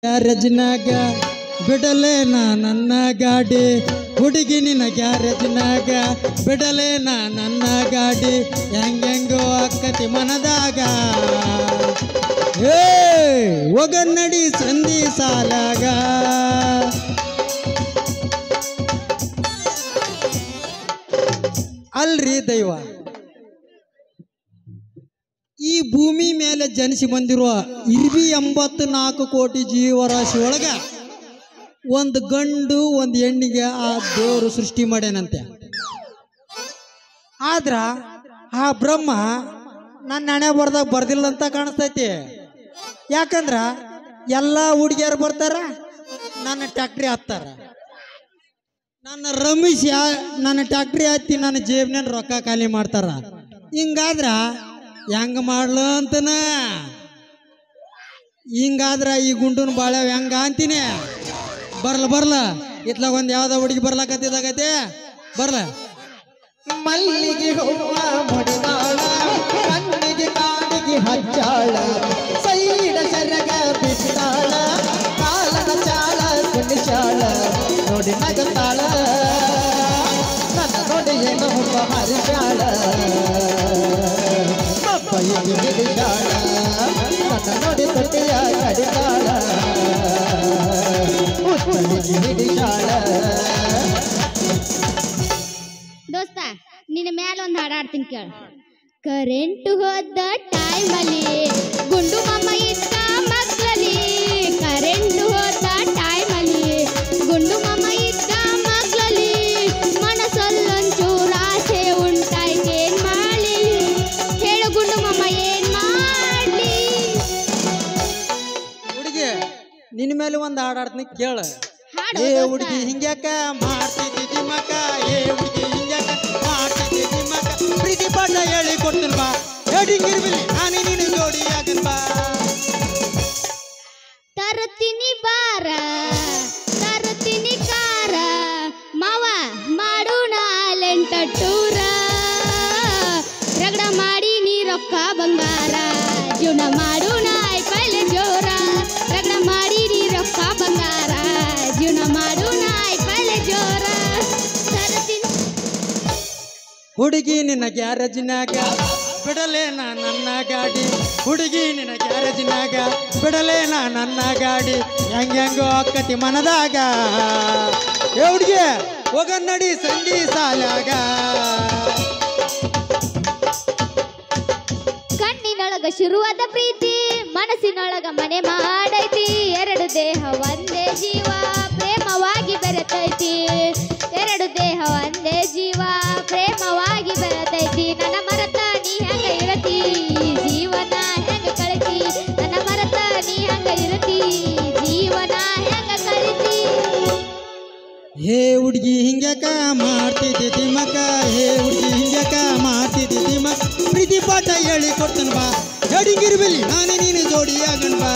ಗ್ಯಾರೇಜ್ನಾಗ ಬಿಡಲೇನ ನನ್ನ ಗಾಡಿ ಹುಡುಗಿ ನಿನ್ನ ಗ್ಯಾರೇಜ್ನಾಗ ಬಿಡಲೇನ ನನ್ನ ಗಾಡಿ ಹೆಂಗೆಂಗೋ ಅಕ್ಕತಿ ಮನದಾಗ ಒಗನ್ನಡಿ ಸಂಧಿ ಸಾಲಾಗ ಅಲ್ರಿ ದೈವ ಈ ಭೂಮಿ ಮೇಲೆ ಜನಿಸಿ ಬಂದಿರುವ 84 ಕೋಟಿ ಜೀವರಾಶಿ ಒಳಗ ಒಂದು ಗಂಡು ಒಂದು ಹೆಣ್ಣಿಗೆ ಆ ದೇವರು ಸೃಷ್ಟಿ ಮಾಡ್ಯಾನಂತೆ. ಆದ್ರ ಆ ಬ್ರಹ್ಮ ನನ್ನ ಹಣೆ ಬರ್ದಿಲ್ಲ ಅಂತ ಕಾಣಿಸ್ತೈತಿ. ಯಾಕಂದ್ರ ಎಲ್ಲ ಹುಡುಗಿಯರು ಬರ್ತಾರ, ನನ್ನ ಟ್ಯಾಕ್ಟ್ರಿ ಹತ್ತಾರ. ನನ್ನ ರಮೇಶ್ ನನ್ನ ಟ್ಯಾಕ್ಟ್ರಿ ಹತ್ತಿ ನನ್ನ ಜೇಬ್ನ ರೊಕ್ಕ ಖಾಲಿ ಮಾಡ್ತಾರ. ಹಿಂಗಾದ್ರ ಹೆಂಗ ಮಾಡ್ಲ ಅಂತನ, ಹಿಂಗಾದ್ರ ಈ ಗುಂಡನ ಬಾಳೆ ಹೆಂಗ ಅಂತೀನಿ. ಬರ್ಲ ಇತ್ಲಾಗ ಒಂದ್ ಯಾವ್ದ ಹುಡುಗಿ ಬರ್ಲಾಕತ್ತಿದಾಗೈತೆ, ಬರ್ಲ. ಮಲ್ಲಿಗೆ ಹೂವ ಮುಡಿದಾಳ ಕಣ್ಣಿಗೆ ಕಾಡಿಗೆ ಹಚ್ಚಾಳ ಸೈಡ ಸರಗ ಬಿದ್ದಾಳ ಕಾಲನ ಚಾಳ ಕುಣಿಸಾಳ ನೋಡಿ ನಗತಾಳ ನನ್ನ ನೋಡಿ ಏನು ಹುಬ್ಬ ಹರಿಸಾಳ ಮಬ್ಬಯ್ಯ ಹಿಡಿದಾಳ ನನ್ನ ನೋಡಿ ತೊಟ್ಟಿಯ ಕಡಿದಾಳ ಉತ್ತಳಿಗೆ ಹಿಡಿದಾಳ. ದೋಸ್ತ ನಿನ್ನ ಮ್ಯಾಲ ಒಂದು ಹಾಡಾಡ್ತೀನಿ ಕೇಳ. ಕರೆಂಟ್ ಹೋದ ಟೈಮಲ್ಲಿ ಗುಂಡು ಮಮ್ಮ ಇದ್ದ ಮಗ್ಲಲ್ಲಿ, ಕರೆಂಟ್ ಹೋದ ಟೈಮಲ್ಲಿ ಗುಂಡು ಮಮ್ಮ ಇದ್ದ ಮಗ್ಲಲ್ಲಿ, ಮನಸ್ಸಲ್ಲೊಂಚೂರು ಆಸೆ ಉಂಟಾಯ್ತೇನ್ ಮಾಡಲಿ ಹೇಳು ಗುಂಡು ಮಮ್ಮ ಏನ್ ಮಾಡ್ಲಿ. ಹುಡುಗಿ ನಿನ್ನ ಮೇಲೆ ಒಂದು ಹಾಡಾಡ್ತೀನಿ ಕೇಳ. ಏ ಹುಡುಗಿ ಹಿಂಗ್ಯಾಕ ಮಾಡ್ತಿದ್ದಿ ಮಕ್ಕ, ಏ ಹುಡುಗಿ ಹಿಂಗ್ಯಾಕ ಮಾಡ್ತಿದ್ದಿ ಮಕ್ಕ, ಪ್ರೀತಿ ಪಾಠ ಹೇಳಿ ಕೊಡ್ತೀನಿ ಬಾ, ಹೇಳಿಂಗಿರ್ಬಿಲಿ ನಾನೇ ನೀನು ಜೋಡಿ ಆಗನ್ ಬಾ. ತರುತ್ತೀನಿ ಬಾರ ತರುತ್ತೀನಿ ಕಾರ ಮಾವ ಮಾಡೋಣ ಲೆಂಟ ಟೂರ, ರಗಡ ಮಾಡಿ ನೀ ರೊಕ್ಕ ಬಂಗಾರ ಜೀವನ ಮಾಡೋಣ ಪೈಲೆ ಜೋರ, ರಗಡ ಮಾಡಿ ನೀ ರೊಕ್ಕ ಬಂಗಾರ ಜೀವನ ಮಾಡೋಣ ಪೈಲೆ ಜೋರ. ತರುತ್ತೀನಿ ಹುಡುಗಿ ನಿನ್ನ ಗ್ಯಾರೇಜ್ನಾಗ ಬಿಡಲೇನ ನನ್ನ ಗಾಡಿ, ಹುಡುಗಿ ನಿನ್ನ ಗ್ಯಾರೇಜ್ನಾಗ ಬಿಡಲೇನ ನನ್ನ ಗಾಡಿ ಹೆಂಗೆಂಗೋ ಅಕ್ಕತಿ ಮನದಾಗ ಏ ಹುಡುಗಿ ಹೋಗನ್ನಡಿ ಸಂಧಿ ಸಾಲಾಗ. ಕಣ್ಣಿನೊಳಗ ಶುರುವಾದ ಪ್ರೀತಿ ಮನಸ್ಸಿನೊಳಗ ಮನೆ ಮಾಡೈತಿ, ಎರಡು ದೇಹ ಒಂದೇ ಜೀವ ಪ್ರೇಮವಾಗಿ ಬೆರೆತೈತಿ, ಎರಡು ದೇಹ ಒಂದೇ ಜೀವ ಪ್ರೇಮವಾಗಿ ಬೆರೆತೈತಿ. ನನ್ನ ಮರತ ನೀ ಹಂಗ ಇರತಿ ಜೀವನ ಹೆಂಗ ಕಳಿತಿ, ನನ್ನ ಮರತ ನೀ ಹಂಗ ಇರತಿ ಜೀವನ ಹೆಂಗ ಕಳಿತಿ. ಹೇ ಹುಡುಗಿ ಹಿಂಗ್ಯಾಕ ಮಾಡ್ತಿದ್ದಿ ತಿಮ್ಮಕ್ಕ, ಹೇ ಹುಡುಗಿ ಹಿಂಗ್ಯಾಕ ಮಾಡ್ತಿದ್ದಿ ತಿಮ್ಮಕ್ಕ, ಪ್ರೀತಿ ಪಾಠ ಹೇಳಿ ಕೊಡ್ತಾನ ಬಾ, ಜಡಿಗಿರ್ಬಿಲಿ ನಾನೇ ನೀನು ಜೋಡಿ ಆಗನ್ ಬಾ.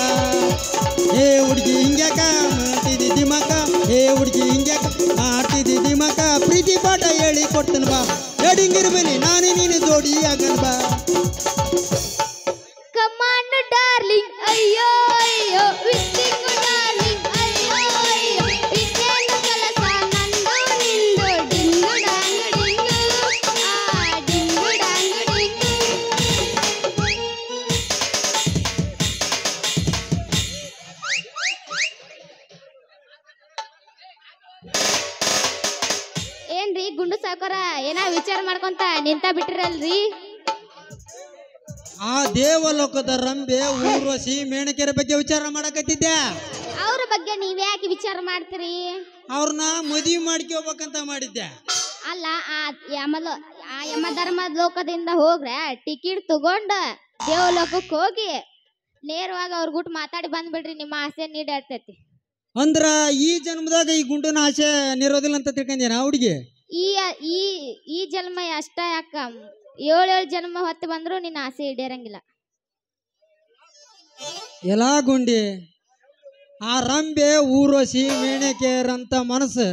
ಹೇ ಹುಡುಗಿ ಹಿಂಗ್ಯಾಕ ಮಾಡ್ತಿದ್ದಿ ತಿಮ್ಮಕ್ಕ, ಹೇ ಹುಡುಗಿ ಹಿಂಗ್ಯಾಕ ಮಾಡ್ತಿದ್ದಿ ತಿಮ್ಮಕ್ಕ, ಪ್ರೀತಿ ಪಾಠ ಹೇಳಿ ಕೊಡ್ತಾನ ಬಾ, ಜಡಿಗಿರ್ಬಿಲಿ ನಾನೇ ನೀನು ಜೋಡಿ ಆಗನ್ ಬಾ. ಕಮಾಂಡ್ ಡಾರ್ಲಿಂಗ್ ಅಯ್ಯೋ ಅಯ್ಯೋ ವಿತ್ತಿಂಗ್ ಡಾರ್ಲಿಂಗ್ ಅಯ್ಯೋ ಅಯ್ಯೋ ಇನ್ನೇನು ಕೆಲಸ ನಂದು ನಿಂದು ಡಿಂಗು ಡಾಂಗ್ ಡಿಂಗು ಆ ಡಿಂಗು ಡಾಂಗ್ ಡಿಂಗು. ಏನ್ರಿ ಗುಂಡು ಸಾಕೋರ ಏನ ವಿಚಾರ ಮಾಡ್ಕೊಂತ ನಿಂತ ಬಿಟ್ಟಿರಲ್ರಿ? ಆ ದೇವಲೋಕದ ರಂಬೆ ಊರ್ವಶಿ ಮೇಣಕೆರೆ ಬಗ್ಗೆ ವಿಚಾರ ಮಾಡಕತ್ತಿದ್ದೆ. ಅವ್ರ ಬಗ್ಗೆ ನೀವ್ಯಾಕೆ ವಿಚಾರ ಮಾಡ್ತೀರಿ? ಅವ್ರನ್ನ ಮದುವೆ ಮಾಡ್ಕೋಬೇಕಂತ ಮಾಡಿದ್ದೆ. ಅಲ್ಲ ಆ ಯಮ ಧರ್ಮದ ಲೋಕದಿಂದ ಹೋಗ್ರೆ ಟಿಕೆಟ್ ತಗೊಂಡ ದೇವಲೋಕಕ್ಕೆ ಹೋಗಿ ನೇರವಾಗಿ ಅವ್ರ ಗುಟ್ಟು ಮಾತಾಡಿ ಬಂದ್ಬಿಡ್ರಿ, ನಿಮ್ಮ ಆಸೆ ನೀಡಾಡ್ತೈತಿ. ಅಂದ್ರ ಈ ಜನ್ಮದಾಗ ಈ ಗುಂಡನ ಆಸೆ ನಿರೋದಿಲ್ಲ ಅಂತ ತಿಳ್ಕೊಂಡೇನ ಹುಡುಗಿ? ಈ ಈ ಈ ಜನ್ಮ ಅಷ್ಟ ಯಾಕ 7 ಜನ್ಮ ಹೊತ್ತು ಬಂದ್ರು ನಿನ್ನ ಆಸೆ ಈಡೇರಂಗಿಲ್ಲ. ಎಲ್ಲಾ ಗುಂಡಿ ಆ ರಂಬೆ ಊರ್ವಶಿ ಮೇಣಕೆರಂತ ಮನಸ್ಸು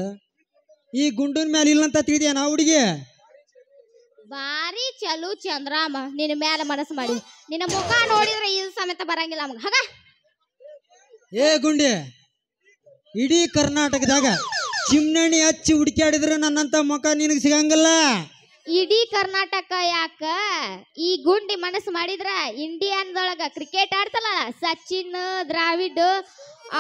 ಈ ಗುಂಡನ ಮೇಲೆ ಇಲ್ಲಂತ ತಿಳಿದ್ಯಾನ ಹುಡುಗಿ? ಬಾರಿ ಚಲು ಚಂದ್ರಾಮ ನಿನ್ನ ಮ್ಯಾಲ ಮನಸ್ಸು ಮಾಡಿ ನಿನ್ನ ಮುಖ ನೋಡಿದ್ರೆ ಇದು ಸಮೇತ ಬರಂಗಿಲ್ಲ ನಮಗ. ಹಾಗ ಏ ಗುಂಡಿ, ಇಡೀ ಕರ್ನಾಟಕದಾಗ ಚಿಮ್ನಣಿ ಹಚ್ಚಿ ಹುಡುಕ್ಯಾಡಿದ್ರೆ ನನ್ನಂತ ಮುಖ ನಿನಗೆ ಸಿಗಂಗಿಲ್ಲ. ಇಡೀ ಕರ್ನಾಟಕ ಯಾಕ, ಈ ಗುಂಡಿ ಮನಸ್ಸು ಮಾಡಿದ್ರ ಇಂಡಿಯಾನ್ದೊಳಗ ಕ್ರಿಕೆಟ್ ಆಡ್ತಲ್ಲ ಸಚಿನ್ ದ್ರಾವಿಡ್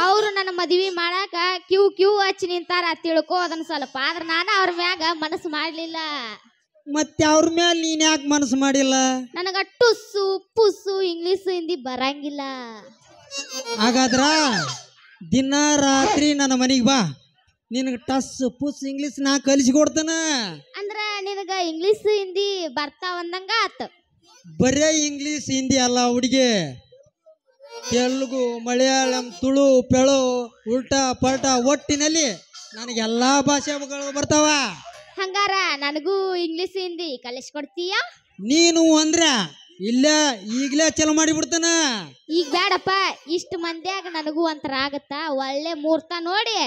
ಅವ್ರು ನನ್ನ ಮದ್ವಿ ಮಾಡಾಕ ಕ್ಯೂ ಹಚ್ಚಿ ನಿಂತಾರ ತಿಳ್ಕೊ ಅದನ್ನ ಸ್ವಲ್ಪ. ಆದ್ರ ನಾನು ಅವ್ರ ಮ್ಯಾಗ ಮನಸ್ಸು ಮಾಡ್ಲಿಲ್ಲ. ಮತ್ತೆ ಅವ್ರ ಮೇಲೆ ನೀನ್ ಯಾಕೆ ಮನಸ್ಸು ಮಾಡಿಲ್ಲ? ನನಗ ಟುಸ್ಸು ಪುಸ್ಸು ಇಂಗ್ಲಿಷ್ ಹಿಂದಿ ಬರಂಗಿಲ್ಲ. ಹಾಗಾದ್ರ ದಿನ ರಾತ್ರಿ ನನ್ನ ಮನೆಗೆ ಬಾ, ನಿನಗೆ ಟಸ್ ಪುಸ್ ಇಂಗ್ಲಿಷ್ ನಾ ಕಲಿಸಿಕೊಡ್ತಾನ. ಅಂದ್ರ ನಿನಗ ಇಂಗ್ಲಿಷ್ ಹಿಂದಿ ಬರ್ತಾವ ಅಂದಂಗ ಆತ. ಬರೇ ಇಂಗ್ಲಿಷ್ ಹಿಂದಿ ಅಲ್ಲ ಹುಡುಗಿ, ತೆಲುಗು ಮಲಯಾಳಂ ತುಳು ಪೆಳು ಉಲ್ಟಾ ಪಲ್ಟಾ ಒಟ್ಟಿನಲ್ಲಿ ನನಗೆಲ್ಲಾ ಭಾಷೆಗಳು ಬರ್ತಾವ. ಹಂಗಾರ ನನಗೂ ಇಂಗ್ಲಿಷ್ ಹಿಂದಿ ಕಲಿಸ್ಕೊಡ್ತೀಯ? ನೀನು ಅಂದ್ರ ಇಲ್ಲ ಈಗಲೇ ಚಲೋ ಮಾಡಿಬಿಡ್ತಾನ. ಈಗ ಬೇಡಪ್ಪ, ಇಷ್ಟು ಮಂದ್ಯಾಗ ನನಗೂ ಒಂಥರ ಆಗತ್ತ. ಒಳ್ಳೆ ಮುಹೂರ್ತ ನೋಡಿ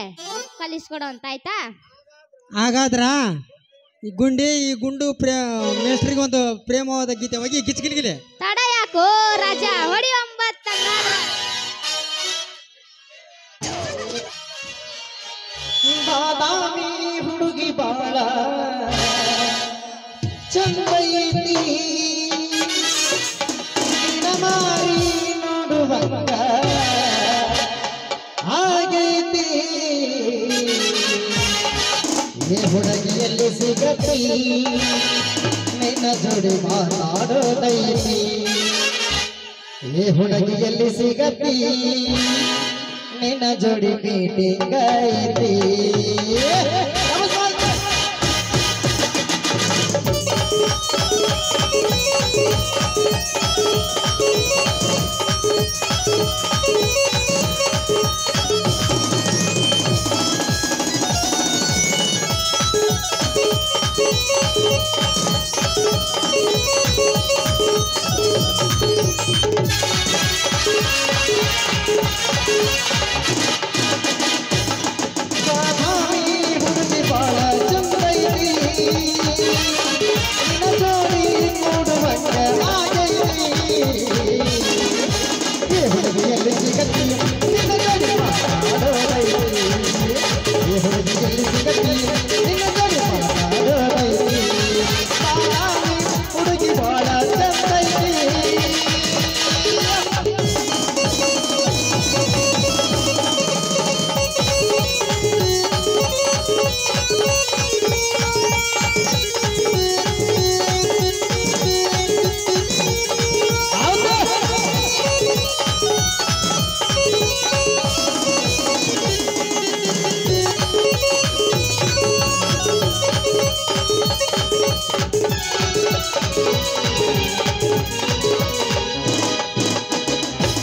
ಕಲಿಸ್ಕೊಡು ಅಂತ ಆಯ್ತಾ? ಹಾಗಾದ್ರ ಈ ಗುಂಡು ಮೇಸ್ಟ್ರಿಗೆ ಒಂದು ಪ್ರೇಮವಾದ ಗೀತೆ ಹೋಗಿ ಗಿಚ್ಗಿಲಿಗಿಲಿ. ತಡ ಯಾಕೋ ರಾಜ, ಹೊಡಿ 9 ಬಾದಾಮಿ ಹುಡುಗಿ ಬಾಳ ಚಂದೈತಿ, ಮಾರಿ ನೋಡುವಂಗ ಆಗೈತಿ. ಈ ಹುಡುಗಿಯಲ್ಲಿ ಸಿಗತಿ ನಿನ್ನ ಜೋಡಿ ಮಾತಾಡೋದೈತಿ. ಈ ಹುಡುಗಿಯಲ್ಲಿ ಸಿಗತಿ ನಿನ್ನ ಜೋಡಿ ಮೀಟಿಂಗ್ ಐತಿ.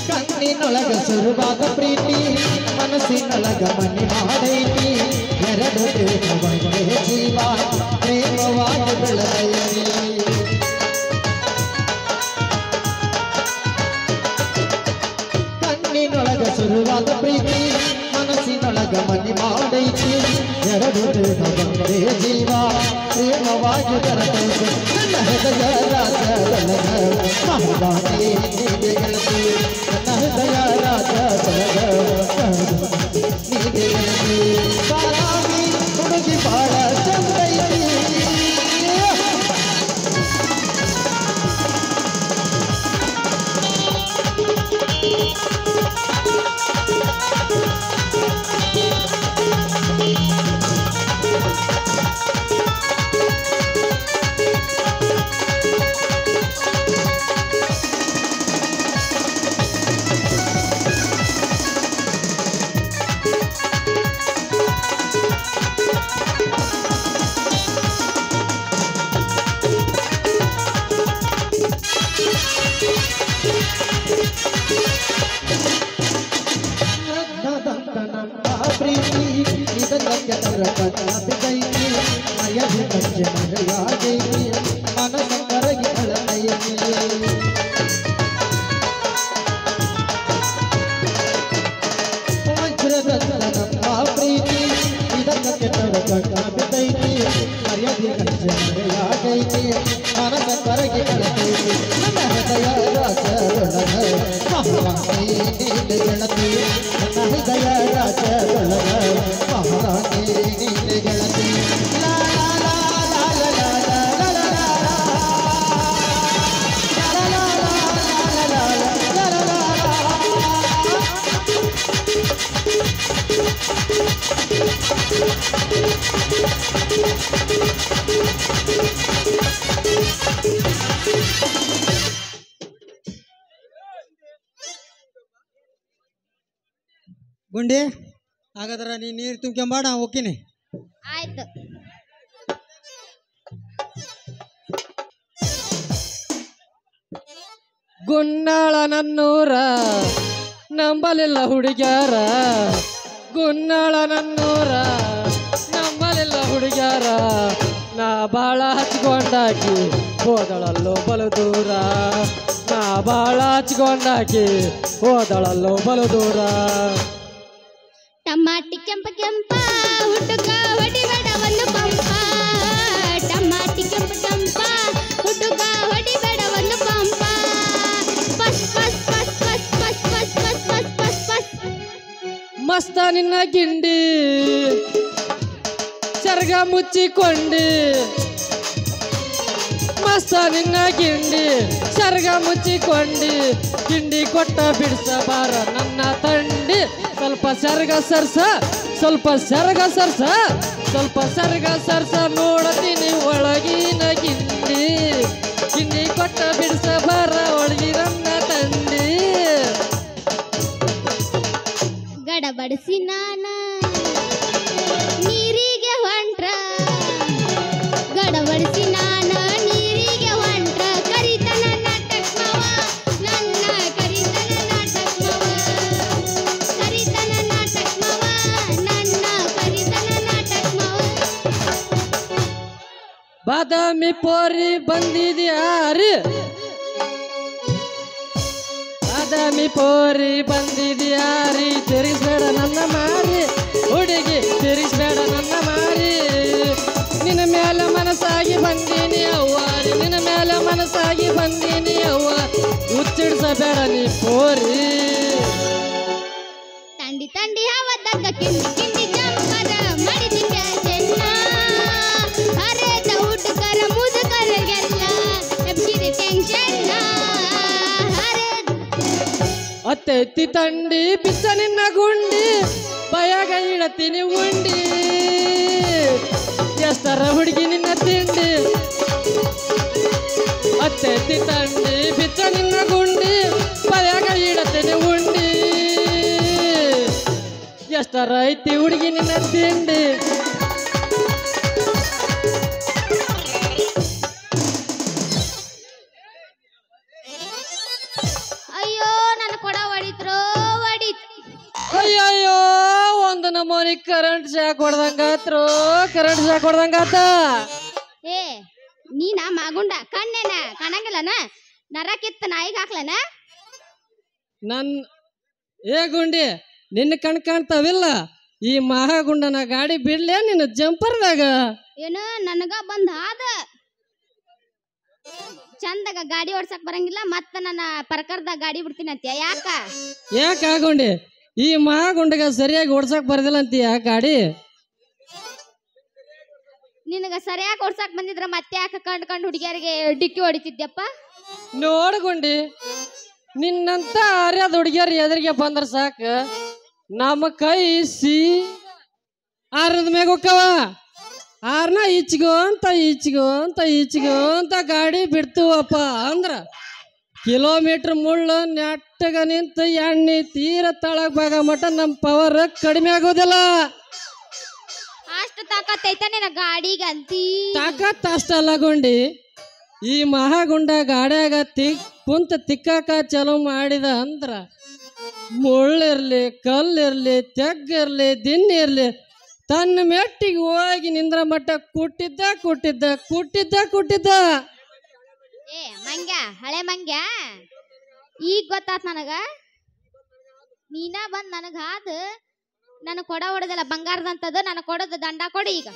ಕಣ್ಣಿನೊಳಗ ಶುರುವಾದ ಪ್ರೀತಿ, ಮನಸ್ಸಿನೊಳಗ ಮನೆ ಮಾಡೈತಿ. ಎರಡು ದೇಹವಂತೆ ಜೀವ ಪ್ರೇಮವಾಗಿ ಬೆಳೆದೈತಿ. ಕಣ್ಣಿನೊಳಗ ಶುರುವಾದ ಪ್ರೀತಿ, ಮನಸ್ಸಿನೊಳಗ ಮನೆ ಮಾಡೈತಿ. ಎರಡು ದೇಹವಂತೆ ಜೀವ ಪ್ರೇಮವಾಗಿ ಬೆಳೆದೈತಿ. ನನ್ನ ಹೃದಯ ರಾಜ ಮಹಾರಾಣಿ ನೀನೆ ಗೆಳತಿ, ನನ್ನ ಹೃದಯ ರಾಜ ನೀನೆ ಗೆಳತಿ. ಬಾದಾಮಿ ಹುಡುಗಿ ಬಾಳ ಚಂದೈತಿ. ಪ್ರೀತಿ ಇದಕ್ಕೆ ಬಿದ್ದೈತಿ, ಮಯದಿ ಕಚ್ಚೆ ಮರೆಯಾಗೈತಿ, ಮನಸ್ಸ ಕರಗಿ ಅಳತೈತಿ. ವಜ್ರದಂತ ನಮ್ಮ ಪ್ರೀತಿ ಇದಕ್ಕೆ ಬಿದ್ದೈತಿ, ಮರ್ಯಾದೆ ಕಚ್ಚೆ ಮರೆಯಾಗೈತಿ, ಮನಸ್ಸ ಕರಗಿ ಅಳತೈತಿ. ನನ್ನ ಹೃದಯ ರಾಜ ಮಹಾರಾಣಿ ನೀನೆ ಗೆಳತಿ, ನನ್ನ ಗುಂಡಿ ಹಾಗಾದ್ರೆ ನೀನು ನೀರು ತುಂಬ್ಕೊಂಬಾಡ ನಾ ಹೋಗ್ತೀನಿ. ಆಯ್ತು. ಗುನ್ನಾಳ ನನ್ನೂರ ನಂಬಲಿಲ್ಲ ಹುಡುಗ್ಯಾರ, ಗುನ್ನಾಳ ನನ್ನೂರ ನಂಬಲಿಲ್ಲ ಹುಡುಗ್ಯಾರ, ನಾ ಬಾಳ ಹಚ್ಕೊಂಡಾಕಿ ಹೋದಳಲ್ಲೋ ಬಲು ದೂರ, ನಾ ಬಾಳ ಹಚ್ಕೊಂಡಾಕಿ ಹೋದಳಲ್ಲೋ ಬಲು ದೂರ. ಟಮಾಟಿ ಕೆಂಪ ಕೆಂಪ ಹುಡುಗ ಹೊಡಿಬೇಡ ಒಂದು ಪಂಪ, ಟಮಾಟಿ ಕೆಂಪ ಕೆಂಪ ಹುಡುಗ ಹೊಡಿಬೇಡ ಒಂದು ಪಂಪ, ಪಸ್ ಪಸ್ ಪಸ್ ಪಸ್ ಪಸ್ ಪಸ್ ಪಸ್ ಪಸ್ ಪಸ್ ಪಸ್. ಮಸ್ತ ನಿನ್ನ ಗಿಂಡಿ ಸರ್ಗ ಮುಚ್ಚಿಕೊಂಡಿ, ಮಸ್ತ ನಿನ್ನ ಗಿಂಡಿ ಸರ್ಗ ಮುಚ್ಚಿಕೊಂಡಿ, ಗಿಂಡಿ ಕೊಟ್ಟ ಬಿಡಿಸಬಾರ ನನ್ನ ತಂಡಿ, ಸ್ವಲ್ಪ ಸರ್ಗ ಸರ್ಸ ಸ್ವಲ್ಪ ಸರ್ಗ ಸರ್ಸ ಸ್ವಲ್ಪ ಸರ್ಗ ಸರ್ಸ ನೋಡತೀನಿ ಒಳಗಿನ ಗಿಂಡಿ, ಗಿಂಡಿ ಕೊಟ್ಟ ಬಿಡಿಸಬಾರ ಒಳಗಿನ ತಂಡಿ. ಗಡಬಡಿಸಿ ನಾನ ನೀರಿಗೆ ಹೊಂಟ್ರ, ಗಡಬಡಿಸಿ ನಾನ ನೀರಿಗೆ ಹೊಂಟ್ರ, ಕರಿತನ ನಾಟಕ ಮಾವ ನನ್ನ ಕರಿತನ ನಾಟಕ ಮಾವ, ಕರಿತನ ನಾಟಕ ಮಾವ ನನ್ನ ಕರಿತನ ನಾಟಕ ಮಾವ. ಬಾದಾಮಿ ಪೋರಿ ಬಂದಿದ್ಯಾರಿ, ಬಾದಾಮಿ ಪೋರಿ ಬಂದಿದ್ಯಾರಿ, ತಿರುಗಿಸ್ಬೇಡ ನನ್ನ ಮಾರಿ ಹುಡುಗಿ ತಿರುಗಿಸ್ಬೇಡ ನನ್ನ ಮಾರಿ, ನಿನ್ನ ಮೇಲೆ ಮನಸ್ಸಾಗಿ ಬಂದೀನಿ ಅವ್ವ, ನಿನ್ನ ಮೇಲೆ ಮನಸ್ಸಾಗಿ ಬಂದೀನಿ ಅವ್ವ, ಹುಚ್ಚಿಡ್ಸಬೇಡ ನೀ ಪೋರಿ. ತಂಡಿ ತಂಡಿ ಹವದಕ್ಕ ಕಿಂಡಿ ಕಿಂಡಿ ಜಂಪರ ಮಾಡಿದಿ ಪ್ಯಾಚೆನ್ನ, ಹರೇದ ಹುಡುಗರ ಮುದುಕರಿಗೆಲ್ಲ ಎಬ್ಸಿದೆ ಟೆನ್ಷನ್ನ, ಹರೇದ ಅತ್ತೆತ್ತಿ ತಂಡಿ ಬಿಚ್ಚ ನಿನ್ನ ಗುಂಡಿ, ಬಯಾಗ ಇಡತೀನಿ ಉಂಡಿ, ಎಷ್ಟರ ಹುಡುಗಿ ನಿನ್ನ ತಿಂಡಿ, ಅತ್ತೆತ್ತಿ ತಂಡಿ ಬಿಚ್ಚ ನಿನ್ನ ಗುಂಡಿ, ಬಯಾಗ ಇಡತೀನಿ ಉಂಡಿ, ಎಷ್ಟರ ಐತಿ ಹುಡುಗಿ ನಿನ್ನ ತಿಂಡಿ. ಅಯ್ಯೋ ನನ್ನ ಕೊಡ ಹೊಡಿತ್ರೋ ಹೊಡಿತ್. ಅಯ್ಯಯ್ಯೋ ಒಂದು ನಮೂನಿ ಕರೆಂಟ್ ಶಾಕ್ ಹೊಡ್ದಂಗಾತ್ರು, ಕರೆಂಟ್ ಶಾಕ್ ಹೊಡ್ದಂಗಾತ. ಏ ನೀನ ಮಾಗುಂಡ ಕಣ್ಣೇನ ಕಾಣಂಗಿಲ್ಲನ, ನರ ಕಿತ್ತ ನಾಯಿಗೆ ಹಾಕ್ಲನ. ನನ್ ಏ ಗುಂಡಿ ನಿನ್ನ ಕಣ್ ಕಾಣ್ತಾವಿಲ್ಲ, ಈ ಮಹಾಗುಂಡನ ಗಾಡಿ ಬಿಡ್ಲೇ ನಿನ್ನ ಜಂಪರ್ದಾಗ. ಏನು ನನಗ ಬಂದ ಆದ ಚಂದಾಗ ಗಾಡಿ ಓಡ್ಸಕ್ ಬರಂಗಿಲ್ಲ, ಮತ್ತ ನನ್ನ ಪರಕರ್ದಾಗ ಗಾಡಿ ಬಿಡ್ತೀನಿ ಅಂತೀಯ, ಯಾಕ? ಯಾಕೆ ಆಗುಂಡಿ ಈ ಮಹಾಗುಂಡಗ ಸರಿಯಾಗಿ ಓಡ್ಸಕ್ ಬರ್ದಿಲ್ಲ ಅಂತೀಯ ಗಾಡಿ? ನಿನಗ ಸರಿಯಾಗಿ ಓಡ್ಸಕ್ ಬಂದಿದ್ರ ಮತ್ತೆ ಯಾಕೆ ಕಂಡ್ ಕಂಡು ಹುಡುಗಿಯರಿಗೆ ಡಿಕ್ಕಿ ಹೊಡಿತಿದ್ಯಪ್ಪ? ನೋಡ್ಗುಂಡಿ ನಿನ್ನಂತ ಅರ್ಯಾದ ಹುಡುಗಿಯರ್ ಎದುರಿಗೆ ಬಂದ್ರ ಸಾಕ, ನಮ್ಮ ಕೈ ಆರದ ಮ್ಯಾಗ ಹೋಕ್ಕವ, ಆರ್ನ ಈಚ್ಗೋಂತ ಈಚ್ಗೋಂತ ಈಚ್ಗೋಂತ ಗಾಡಿ ಬಿಡ್ತೀವಪ್ಪ ಅಂದ್ರ ಕಿಲೋಮೀಟರ್ ಮುಳ್ಳು ನೆಟ್ಟಗ ನಿಂತ ಎಣ್ಣೆ ತೀರ ತಳಗ್ ಬಾಗ ಮಟ ನಮ್ಮ ಪವರ್ ಕಡಿಮೆ ಆಗೋದಿಲ್ಲ. ಅಷ್ಟು ತಾಕತ್ ಐತ ನಿನ್ನ ಗಾಡಿಗಂತಿ? ತಾಕತ್ ಅಷ್ಟಲ್ಲ ಗುಂಡಿ, ಈ ಮಹಾಗುಂಡ ಗಾಡ್ಯಾಗ ಕುಂತ ತಿಕ್ಕಾಕ ಚಲೋ ಮಾಡಿದ ಅಂದ್ರ ಮುಳ್ಳಿರ್ಲಿ ಕಲ್ಲಿರ್ಲಿ ತೆಗ್ಗಿರ್ಲಿ ದಿನ್ನಿರ್ಲಿ ತನ್ನ ಮೆಟ್ಟಿಗೆ ಹೋಗಿ ನಿಂದ್ರ ಮಟ್ಟ ಕುಟ್ಟಿದ್ದ ಕುಟ್ಟಿದ್ದ ಕುಟ್ಟಿದ್ದ ಕುಟ್ಟಿದ್ದ. ಏ ಮಂಗ್ಯ, ಹಳೆ ಮಂಗ್ಯ, ಈಗ ಗೊತ್ತಾತ್ ನನಗ. ನೀನ ಬಂದ್ ನನಗ ಹಾದ ನನ್ನ ಕೊಡ ಹೊಡೆದಲ್ಲ ಬಂಗಾರದಂತದ, ನನ್ನ ಕೊಡದ ದಂಡ ಕೊಡಿ ಈಗ.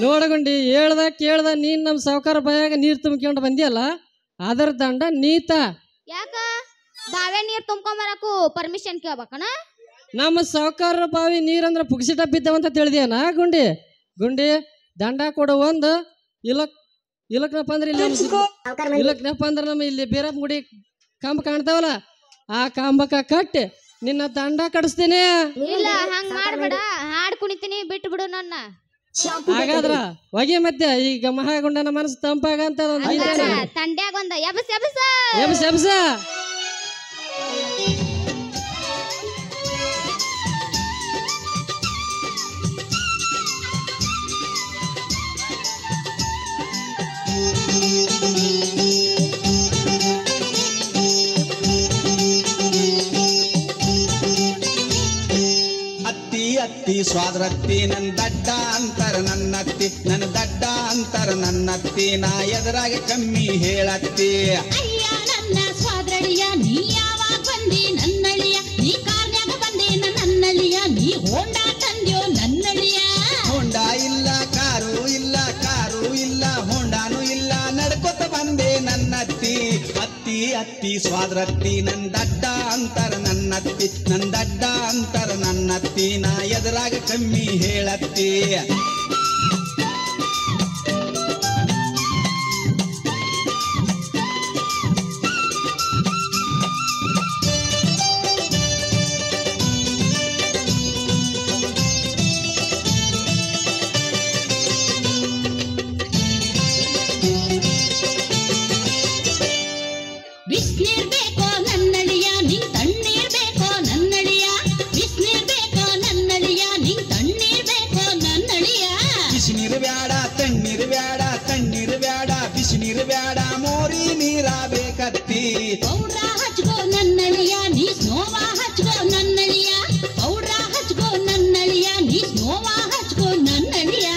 ನೋಡಗುಂಡಿ ಹೇಳ್ದ ಕೇಳ್ದ ನೀನ್ ನಮ್ ಸಾವುಕಾರ ಬಾಯಾಗ ನೀರ್ ತುಂಬ್ಕೊಂಡು ಬಂದಿಯಲ್ಲ, ಅದರ ದಂಡ ನೀತ. ಯಾಕ ಬಾವೆ ನೀರ್ ತುಂಬ್ಕೊಂಬರಕು ಪರ್ಮಿಷನ್ ಕೇಳ್ಬೇಕನ? ನಮ್ಮ ಸಾವುಕಾರ ಬಾವಿ ನೀರಂದ್ರ ಪುಗ್ಸಿಟ ಬಿದ್ದವಂತ ತಿಳಿದ್ಯಾನ ಗುಂಡಿ? ಗುಂಡಿ ದಂಡ ಕೊಡು ಒಂದು, ಇಲಕ್ನಪ್ಪ ಅಂದ್ರೆ ಇಲ್ಲಿ ಇಲಕ್ನಪ್ಪ ಅಂದ್ರೆ ನಮ್ಮ ಇಲ್ಲಿ ಬೀರಪ್ಪ ಗುಡಿ ಕಂಬ ಕಾಣ್ತಾವಲ್ಲ, ಆ ಕಂಬಕ್ಕ ಕಟ್ಟಿ ನಿನ್ನ ದಂಡ ಕಡಿಸ್ತೇನೆ. ಇಲ್ಲ ಹಂಗ್ ಮಾಡ್ಬೇಡ, ಹಾಡ್ ಕುಣಿತೀನಿ ಬಿಟ್ಟು ಬಿಡು ನನ್ನ. ಹಾಗಾದ್ರ ಹೊಗೆ ಮತ್ತೆ ಈಗ ಮಹಾಗುಂಡನ ಮನಸ್ಸು ತಂಪಾಗಂತ ತಂಡ್ಯಾಗ ಒಂದ ಎಬಸ್ ಎಬಸ್ ಎಬ್ಸ ಎಬ್ಸ. ಅತ್ತಿ ಸ್ವಾದ್ರತ್ತಿ ನನ್ನ ದಡ್ಡ ಅಂತರ ನನ್ನತ್ತಿ, ನನ್ನ ದಡ್ಡ ಅಂತರ ನನ್ನತ್ತಿ, ನಾ ಎದುರಾಗ ಕಮ್ಮಿ ಹೇಳತ್ತಿ. ಅಯ್ಯ ನನ್ನ ಸ್ವಾದ್ರಳಿಯ ನೀ ಯಾವಾಗ ಬಂದಿ ನನ್ನಳಿಯ, ನೀ ಕಾರ್ನ್ಯಾಗ ಬಂದೇನ ನನ್ನಳಿಯ, ನೀ ಹೋಂಡಾ ತಂದ್ಯೋ ನನ್ನಳಿಯ. ಹೋಂಡಾ ಇಲ್ಲ ಕಾರು ಇಲ್ಲ, ಕಾರು ಇಲ್ಲ ಹೋಂಡಾನು ಇಲ್ಲ, ನಡ್ಕೊತ ಬಂದೆ ನನ್ನತ್ತಿ. ಅತ್ತಿ ಅತ್ತಿ ಸ್ವಾದ್ರತ್ತಿ ನನ್ನ ದಡ್ಡ ಅಂತರ ನನ್ನತ್ತಿ, ನನ್ನ ದಡ್ಡ ಅಂತರ ನನ್ನತ್ತಿ, ನಾ ಎದುರಾಗ ಕಮ್ಮಿ ಹೇಳತ್ತಿ. ಬಿಸ್ನೀರ್ ಬೇಕೋ ನನ್ನಳಿಯ, ನಿಂಗ್ ತಣ್ಣೀರ್ ಬೇಕೋ ನನ್ನಳಿಯ, ಬಿಸ್ನೀರ್ ಬೇಕೋ ನನ್ನಳಿಯ, ನಿಂಗ್ ತಣ್ಣೀರ್ ಬೇಕೋ ನನ್ನಳಿಯ. ಬಿಸಿನೀರು ಬ್ಯಾಡ ತಣ್ಣೀರು ಬ್ಯಾಡ, ತಣ್ಣೀರು ಬ್ಯಾಡ ಬಿಸಿನೀರು ಬ್ಯಾಡ, ಮೋರಿ ನೀರ ಬೇಕತ್ತಿ. ಪೌಡ್ರ ಹಚ್ಕೋ ನನ್ನಳಿಯ, ನೀ ಸ್ನೋವಾ ಹಚ್ಕೋ ನನ್ನಳಿಯ, ಪೌಡ್ರ ಹಚ್ಕೋ ನನ್ನಳಿಯ, ನೀ ಸ್ನೋವಾ ಹಚ್ಕೋ ನನ್ನಳಿಯ.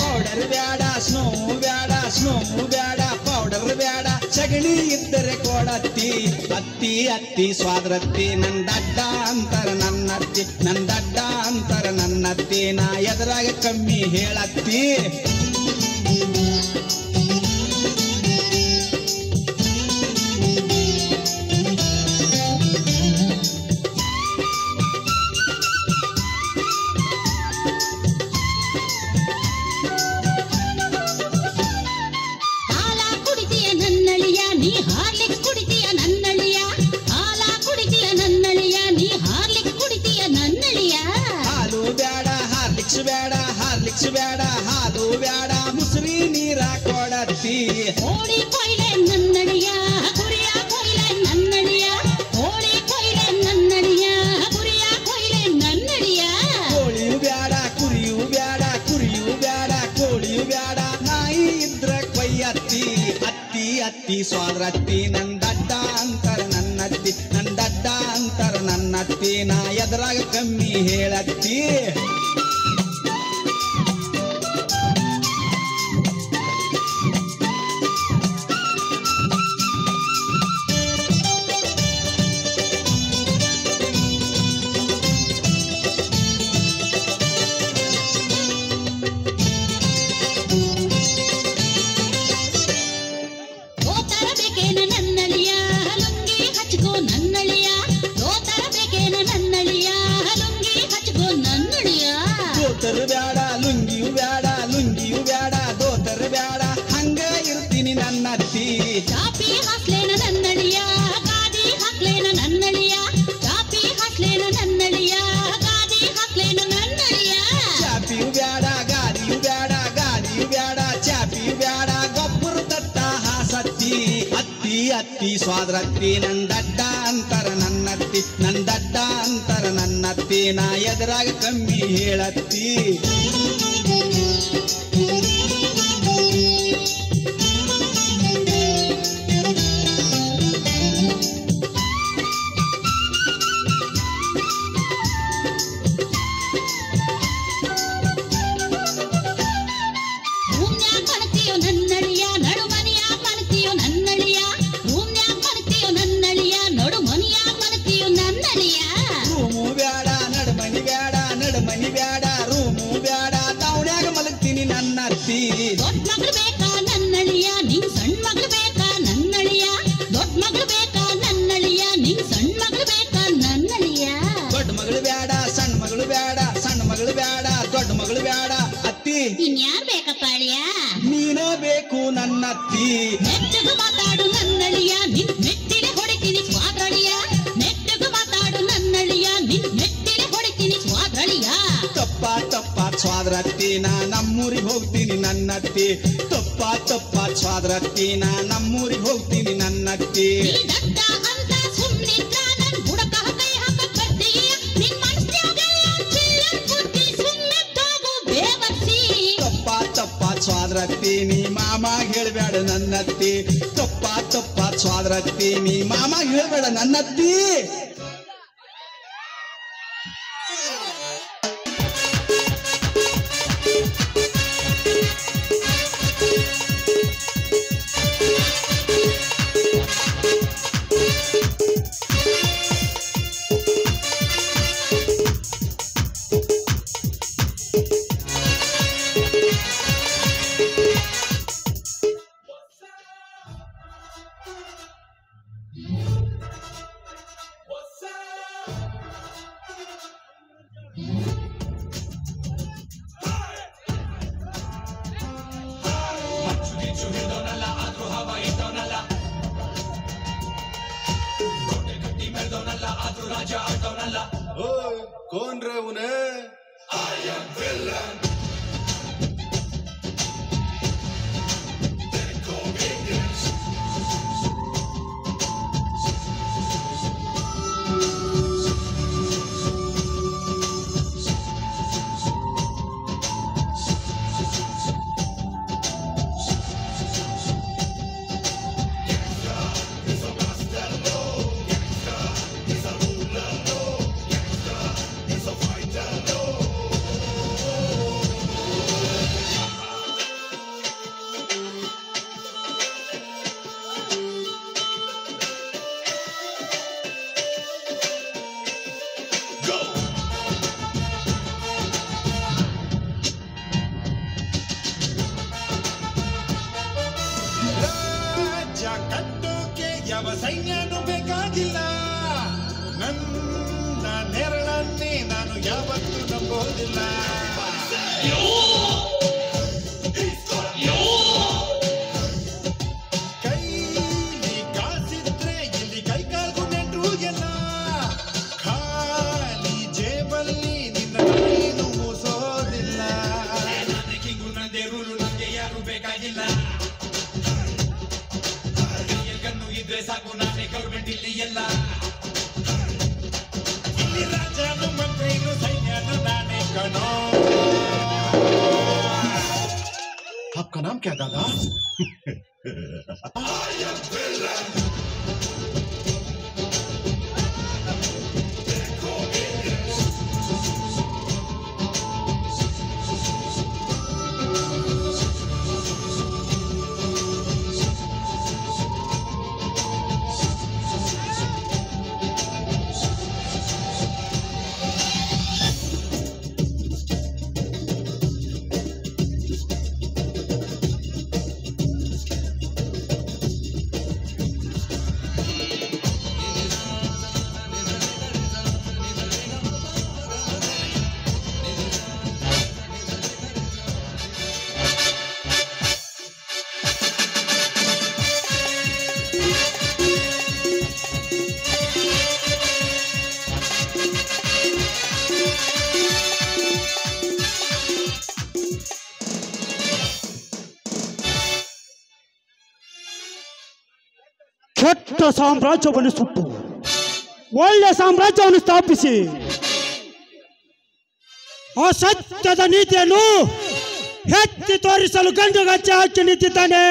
ಪೌಡರ್ ಬ್ಯಾಡ ಸ್ನೋವು ಬ್ಯಾಡ, ಸ್ನೋವು ಬ್ಯಾಡ ಪೌಡರ್ ಬ್ಯಾಡ, ಸಗಣಿ ಇದ್ದರೆ ಕೊಡತ್ತಿ. ಅತ್ತಿ ಅತ್ತಿ ಸ್ವಾದ್ರತ್ತಿ ನನ್ನ ದಡ್ಡ ಅಂತರ ನನ್ನತ್ತಿ, ನನ್ನ ದಡ್ಡ ಅಂತರ ನನ್ನತ್ತಿ, ನಾ ಎದುರಾಗ ಕಮ್ಮಿ ಹೇಳತ್ತಿ. ಹಾಲ ಕುಡಿತೀಯ ನನ್ನಳಿಯ, ನೀ ಹಾರ್ಲಿಕ್ಸ್ ಕುಡಿತೀಯ ನನ್ನಳಿಯ, ಹಾಲ ಕುಡಿತೀಯ ನನ್ನಳಿಯ, ನೀ ಹಾರ್ಲಿಕ್ಸ್ ಕುಡಿತೀಯ ನನ್ನಳಿಯ. ಹಾಲು ಬ್ಯಾಡ ಹಾರ್ಲಿಕ್ಸ್ ಬ್ಯಾಡ, ಹಾರ್ಲಿಕ್ಸ್ ಬ್ಯಾಡ ಹಾಲು ಬ್ಯಾಡ, ಮುಸುರಿ ನೀರ ಕೊಡತ್ತಿ. ಕೋಳಿ ಕೊಯ್ಲೆ ನನ್ನಳಿಯ, ಕುರಿಯ ಕೊಯ್ಲೆ ನನ್ನಳಿಯ, ಕೋಳಿ ಕೊಯ್ಲೆ ನನ್ನಳಿಯ, ಕುರಿಯ ಕೊಯ್ಲೆ ನನ್ನಳಿಯ. ಕೋಳಿಯು ಬ್ಯಾಡ ಕುರಿಯು ಬ್ಯಾಡ, ಕುರಿಯು ಬ್ಯಾಡ ಕೋಳಿಯು ಬ್ಯಾಡ, ನಾಯಿ ಇದ್ರ ಕೊಯ್ಯತ್ತಿ. ಅತ್ತಿ ಅತ್ತಿ ಸ್ವಾದ್ರತ್ತಿ ನನ್ನ ದಡ್ಡ ಅಂತರ ನನ್ನತ್ತಿ, ನನ್ನ ದಡ್ಡ ಅಂತರ ನನ್ನತ್ತಿ, ನಾ ಎದುರಾಗ ಕಮ್ಮಿ ಹೇಳತ್ತಿ. ದೋತರ ಬೇಕೇನ ನನ್ನಳಿಯ, ಲುಂಗಿ ಹಚ್ಕೋ ನನ್ನಳಿಯ, ದೋತರ ಬೇಕೇನ ನನ್ನಳಿಯ, ಲುಂಗಿ ಹಚ್ಕೋ ನನ್ನಳಿಯ. ದೋತರು ಬ್ಯಾಡ ಲುಂಗಿಯು ಬ್ಯಾಡ, ಲುಂಗಿಯು ಬ್ಯಾಡ ದೋತರು ಬ್ಯಾಡ, ಹಂಗ ಇರ್ತೀನಿ ನನ್ನತ್ತಿ. ಚಾಪಿ ಹಾಕ್ಲೇನ ನನ್ನಳಿಯ, ಗಾದಿ ಹಾಕ್ಲೇನ ನನ್ನಳಿಯ, ಚಾಪಿ ಹಾಕ್ಲೇನ ನನ್ನಳಿಯ, ಗಾದಿ ಹಾಕ್ಲೇನ ನನ್ನಳಿಯ. ಚಾಪಿಯು ಬ್ಯಾಡ ಗಾಡಿಯು ಬ್ಯಾಡ, ಗಾಡಿಯು ಬ್ಯಾಡ ಚಾಪಿಯು ಬ್ಯಾಡ, ಗೊಬ್ಬರ ತಟ್ಟ ಹಾಸತ್ತಿ. ಅತ್ತಿ ಅತ್ತಿ ಸ್ವಾದ್ರತ್ತಿ ನನ್ನ ದಡ್ಡ ಅಂತರ ನನ್ನತ್ತಿ, ನನ್ನ ದಡ್ಡ ಅಂತರ ನನ್ನತ್ತಿ, ನಾ ಎದುರಾಗ ಕಮ್ಮಿ ಹೇಳತ್ತಿ. ರೂಮ್ನ್ಯಾಗ ಮಣತಿಯೋ ನನ್ನಳಿಯ, ನಡುಮನಿಯಾಗ ಮಣತಿಯೋ ನನ್ನಳಿಯ, ರೂಮ್ನ್ಯಾಗ ಮಣತಿಯೋ ನನ್ನಳಿಯ, ನಡುಮನಿಯಾಗ ಮಣತಿಯೋ ನನ್ನಳಿಯ. ರೂಮು ಬ್ಯಾಡ ನಡುಮನಿ ಬ್ಯಾಡ, ನಡುಮನಿ ಬ್ಯಾಡ ರೂಮು ಬ್ಯಾಡ, ತಾವಣ್ಯಾಗ ಮಲಗ್ತೀನಿ ನನ್ನತ್ತಿ. ದೊಡ್ಡ ಮಗಳು ಬೇಕಾ ನನ್ನಳಿಯ, ನಿಂಗ್ ಸಣ್ಣ ಮಗಳು ಬೇಕಾ ನನ್ನಳಿಯ, ದೊಡ್ಡ ಮಗಳು ಬೇಕಾ ನನ್ನಳಿಯ, ನಿಂಗ್ ಸಣ್ಣ ಮಗಳು ಬೇಕಾ ನನ್ನಳಿಯ. ದೊಡ್ಡ ಮಗಳು ಬ್ಯಾಡ ಸಣ್ಣ ಮಗಳು ಬ್ಯಾಡ, ಸಣ್ಣ ಮಗಳು ಬ್ಯಾಡ ದೊಡ್ಡ ಮಗಳು ಬ್ಯಾಡ, ಅತ್ತಿ ಇನ್ಯಾರ್ ಬೇಕಪ್ಪ ಅಳಿಯ? ನೀನ ಬೇಕು ನನ್ನತ್ತಿ. ನೆಟ್ಟಗ ಮಾತಾಡು ನನ್ನಳಿಯ, ನಿನ್ ಮೆಟ್ಟಿಲೆ ಹೊಡಿತೀನಿ ಸ್ವಾದ್ರಳಿಯ, ನೆಟ್ಟಗ ಮಾತಾಡು ನನ್ನಳಿಯ, ಗಳಿಯ ತಪ್ಪ ತಪ್ಪ ಸ್ವಾದ್ರತ್ತಿ ನಾ ನಮ್ಮೂರಿಗೆ ಹೋಗ್ತೀನಿ ನನ್ನತ್ತಿ ತಪ್ಪ ತಪ್ಪ ಸ್ವಾದ್ರತ್ತಿ ನಾ ನಮ್ಮೂರಿಗೆ ಹೋಗ್ತೀನಿ ನನ್ನತ್ತಿ ದಡ್ಡ ಅಂತ ಸುಮ್ಮನಿದ್ರ ನನ್ ಬುಡಕ ಕೈ ಹಾಕಕ್ ಬರ್ತೀಯ ನಿನ್ ಮನಸ್ನ್ಯಾಗೆಲ್ಲ ಚಿಲ್ಲರ್ ಬುದ್ಧಿ ಸುಮ್ಮನೆ ಹೋಗು ಬೇವರ್ಸಿ ತಪ್ಪ ತಪ್ಪ ಸ್ವಾದ್ರತ್ತಿ ನೀ ಮಾಮ ಹೇಳ್ಬೇಡ ನನ್ನತ್ತಿ ತಪ್ಪ ತಪ್ಪ ಸ್ವಾದ್ರತ್ತಿ ನೀ ಮಾಮ ಹೇಳ್ಬೇಡ ನನ್ನತ್ತಿ कौन रे उन्हें I am villain. ಯಾವ ಸೈನ್ಯನೂ ಬೇಕಾಗಿಲ್ಲ ನನ್ನ ನೆರಳನ್ನೇ ನಾನು ಯಾವತ್ತೂ ನಂಬೋದಿಲ್ಲ ಕೈಲಿ ಕಾಸಿದ್ರೆ ಇಲ್ಲಿ ಕೈಕಾಲ್ಗೂ ನೆಂಟ್ರು ಎಲ್ಲ ಖಾಲಿ ಜೇಬಲ್ಲಿ ನಿನ್ನ ಕೈನು ಮೂಸೋದಿಲ್ಲ ನನಗಿಗೂ ನಂದೇ ರೂಲು ನನಗೆ ಯಾರು ಬೇಕಾಗಿಲ್ಲ ಸಾಕು ನಾನೇ ಗೌರ್ಮೆಂಟ್ ಇಲ್ಲಿ ಎಲ್ಲ ಇಲ್ಲಿ ರಾಜನು ಮಂತ್ರಿನು ಸೈನ್ಯನು ನಾನೇ ಕಣೋ आपका नाम क्या दादा ಕೆಟ್ಟ ಸಾಮ್ರಾಜ್ಯವನ್ನು ಸುಟ್ಟು ಒಳ್ಳೆ ಸಾಮ್ರಾಜ್ಯವನ್ನು ಸ್ಥಾಪಿಸಿ ಅಸತ್ಯದ ನೀತಿಯನ್ನು ಎತ್ತಿ ತೋರಿಸಲು ಗಂಡು ಗಚ್ಚೆ ಹಾಕಿ ನಿಂತಿದ್ದಾನೆ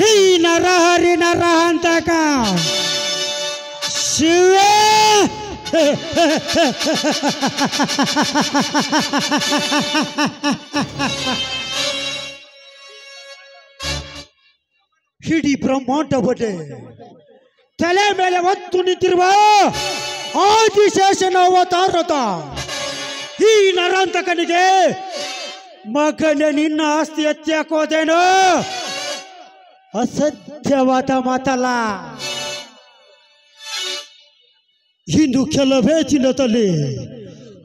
ಈ ನರಹರಿ ನರಹಂತಕ ಶಿವ ಇಡೀ ಬ್ರಹ್ಮಾಂಡವನ್ನೇ ತಲೆ ಮೇಲೆ ಹೊತ್ತು ನಿಂತಿರುವ ಆದಿಶೇಷನ ಅವತಾರದ ಈ ನರಾಂತಕನಿಗೆ ಮಗನೇ ನಿನ್ನ ಆಸ್ತಿ ಎತ್ತಿ ಹಾಕೋದೇನೋ ಅಸತ್ಯವಾದ ಮಾತಲ್ಲ. ಇನ್ನು ಕೆಲವೇ ದಿನದಲ್ಲಿ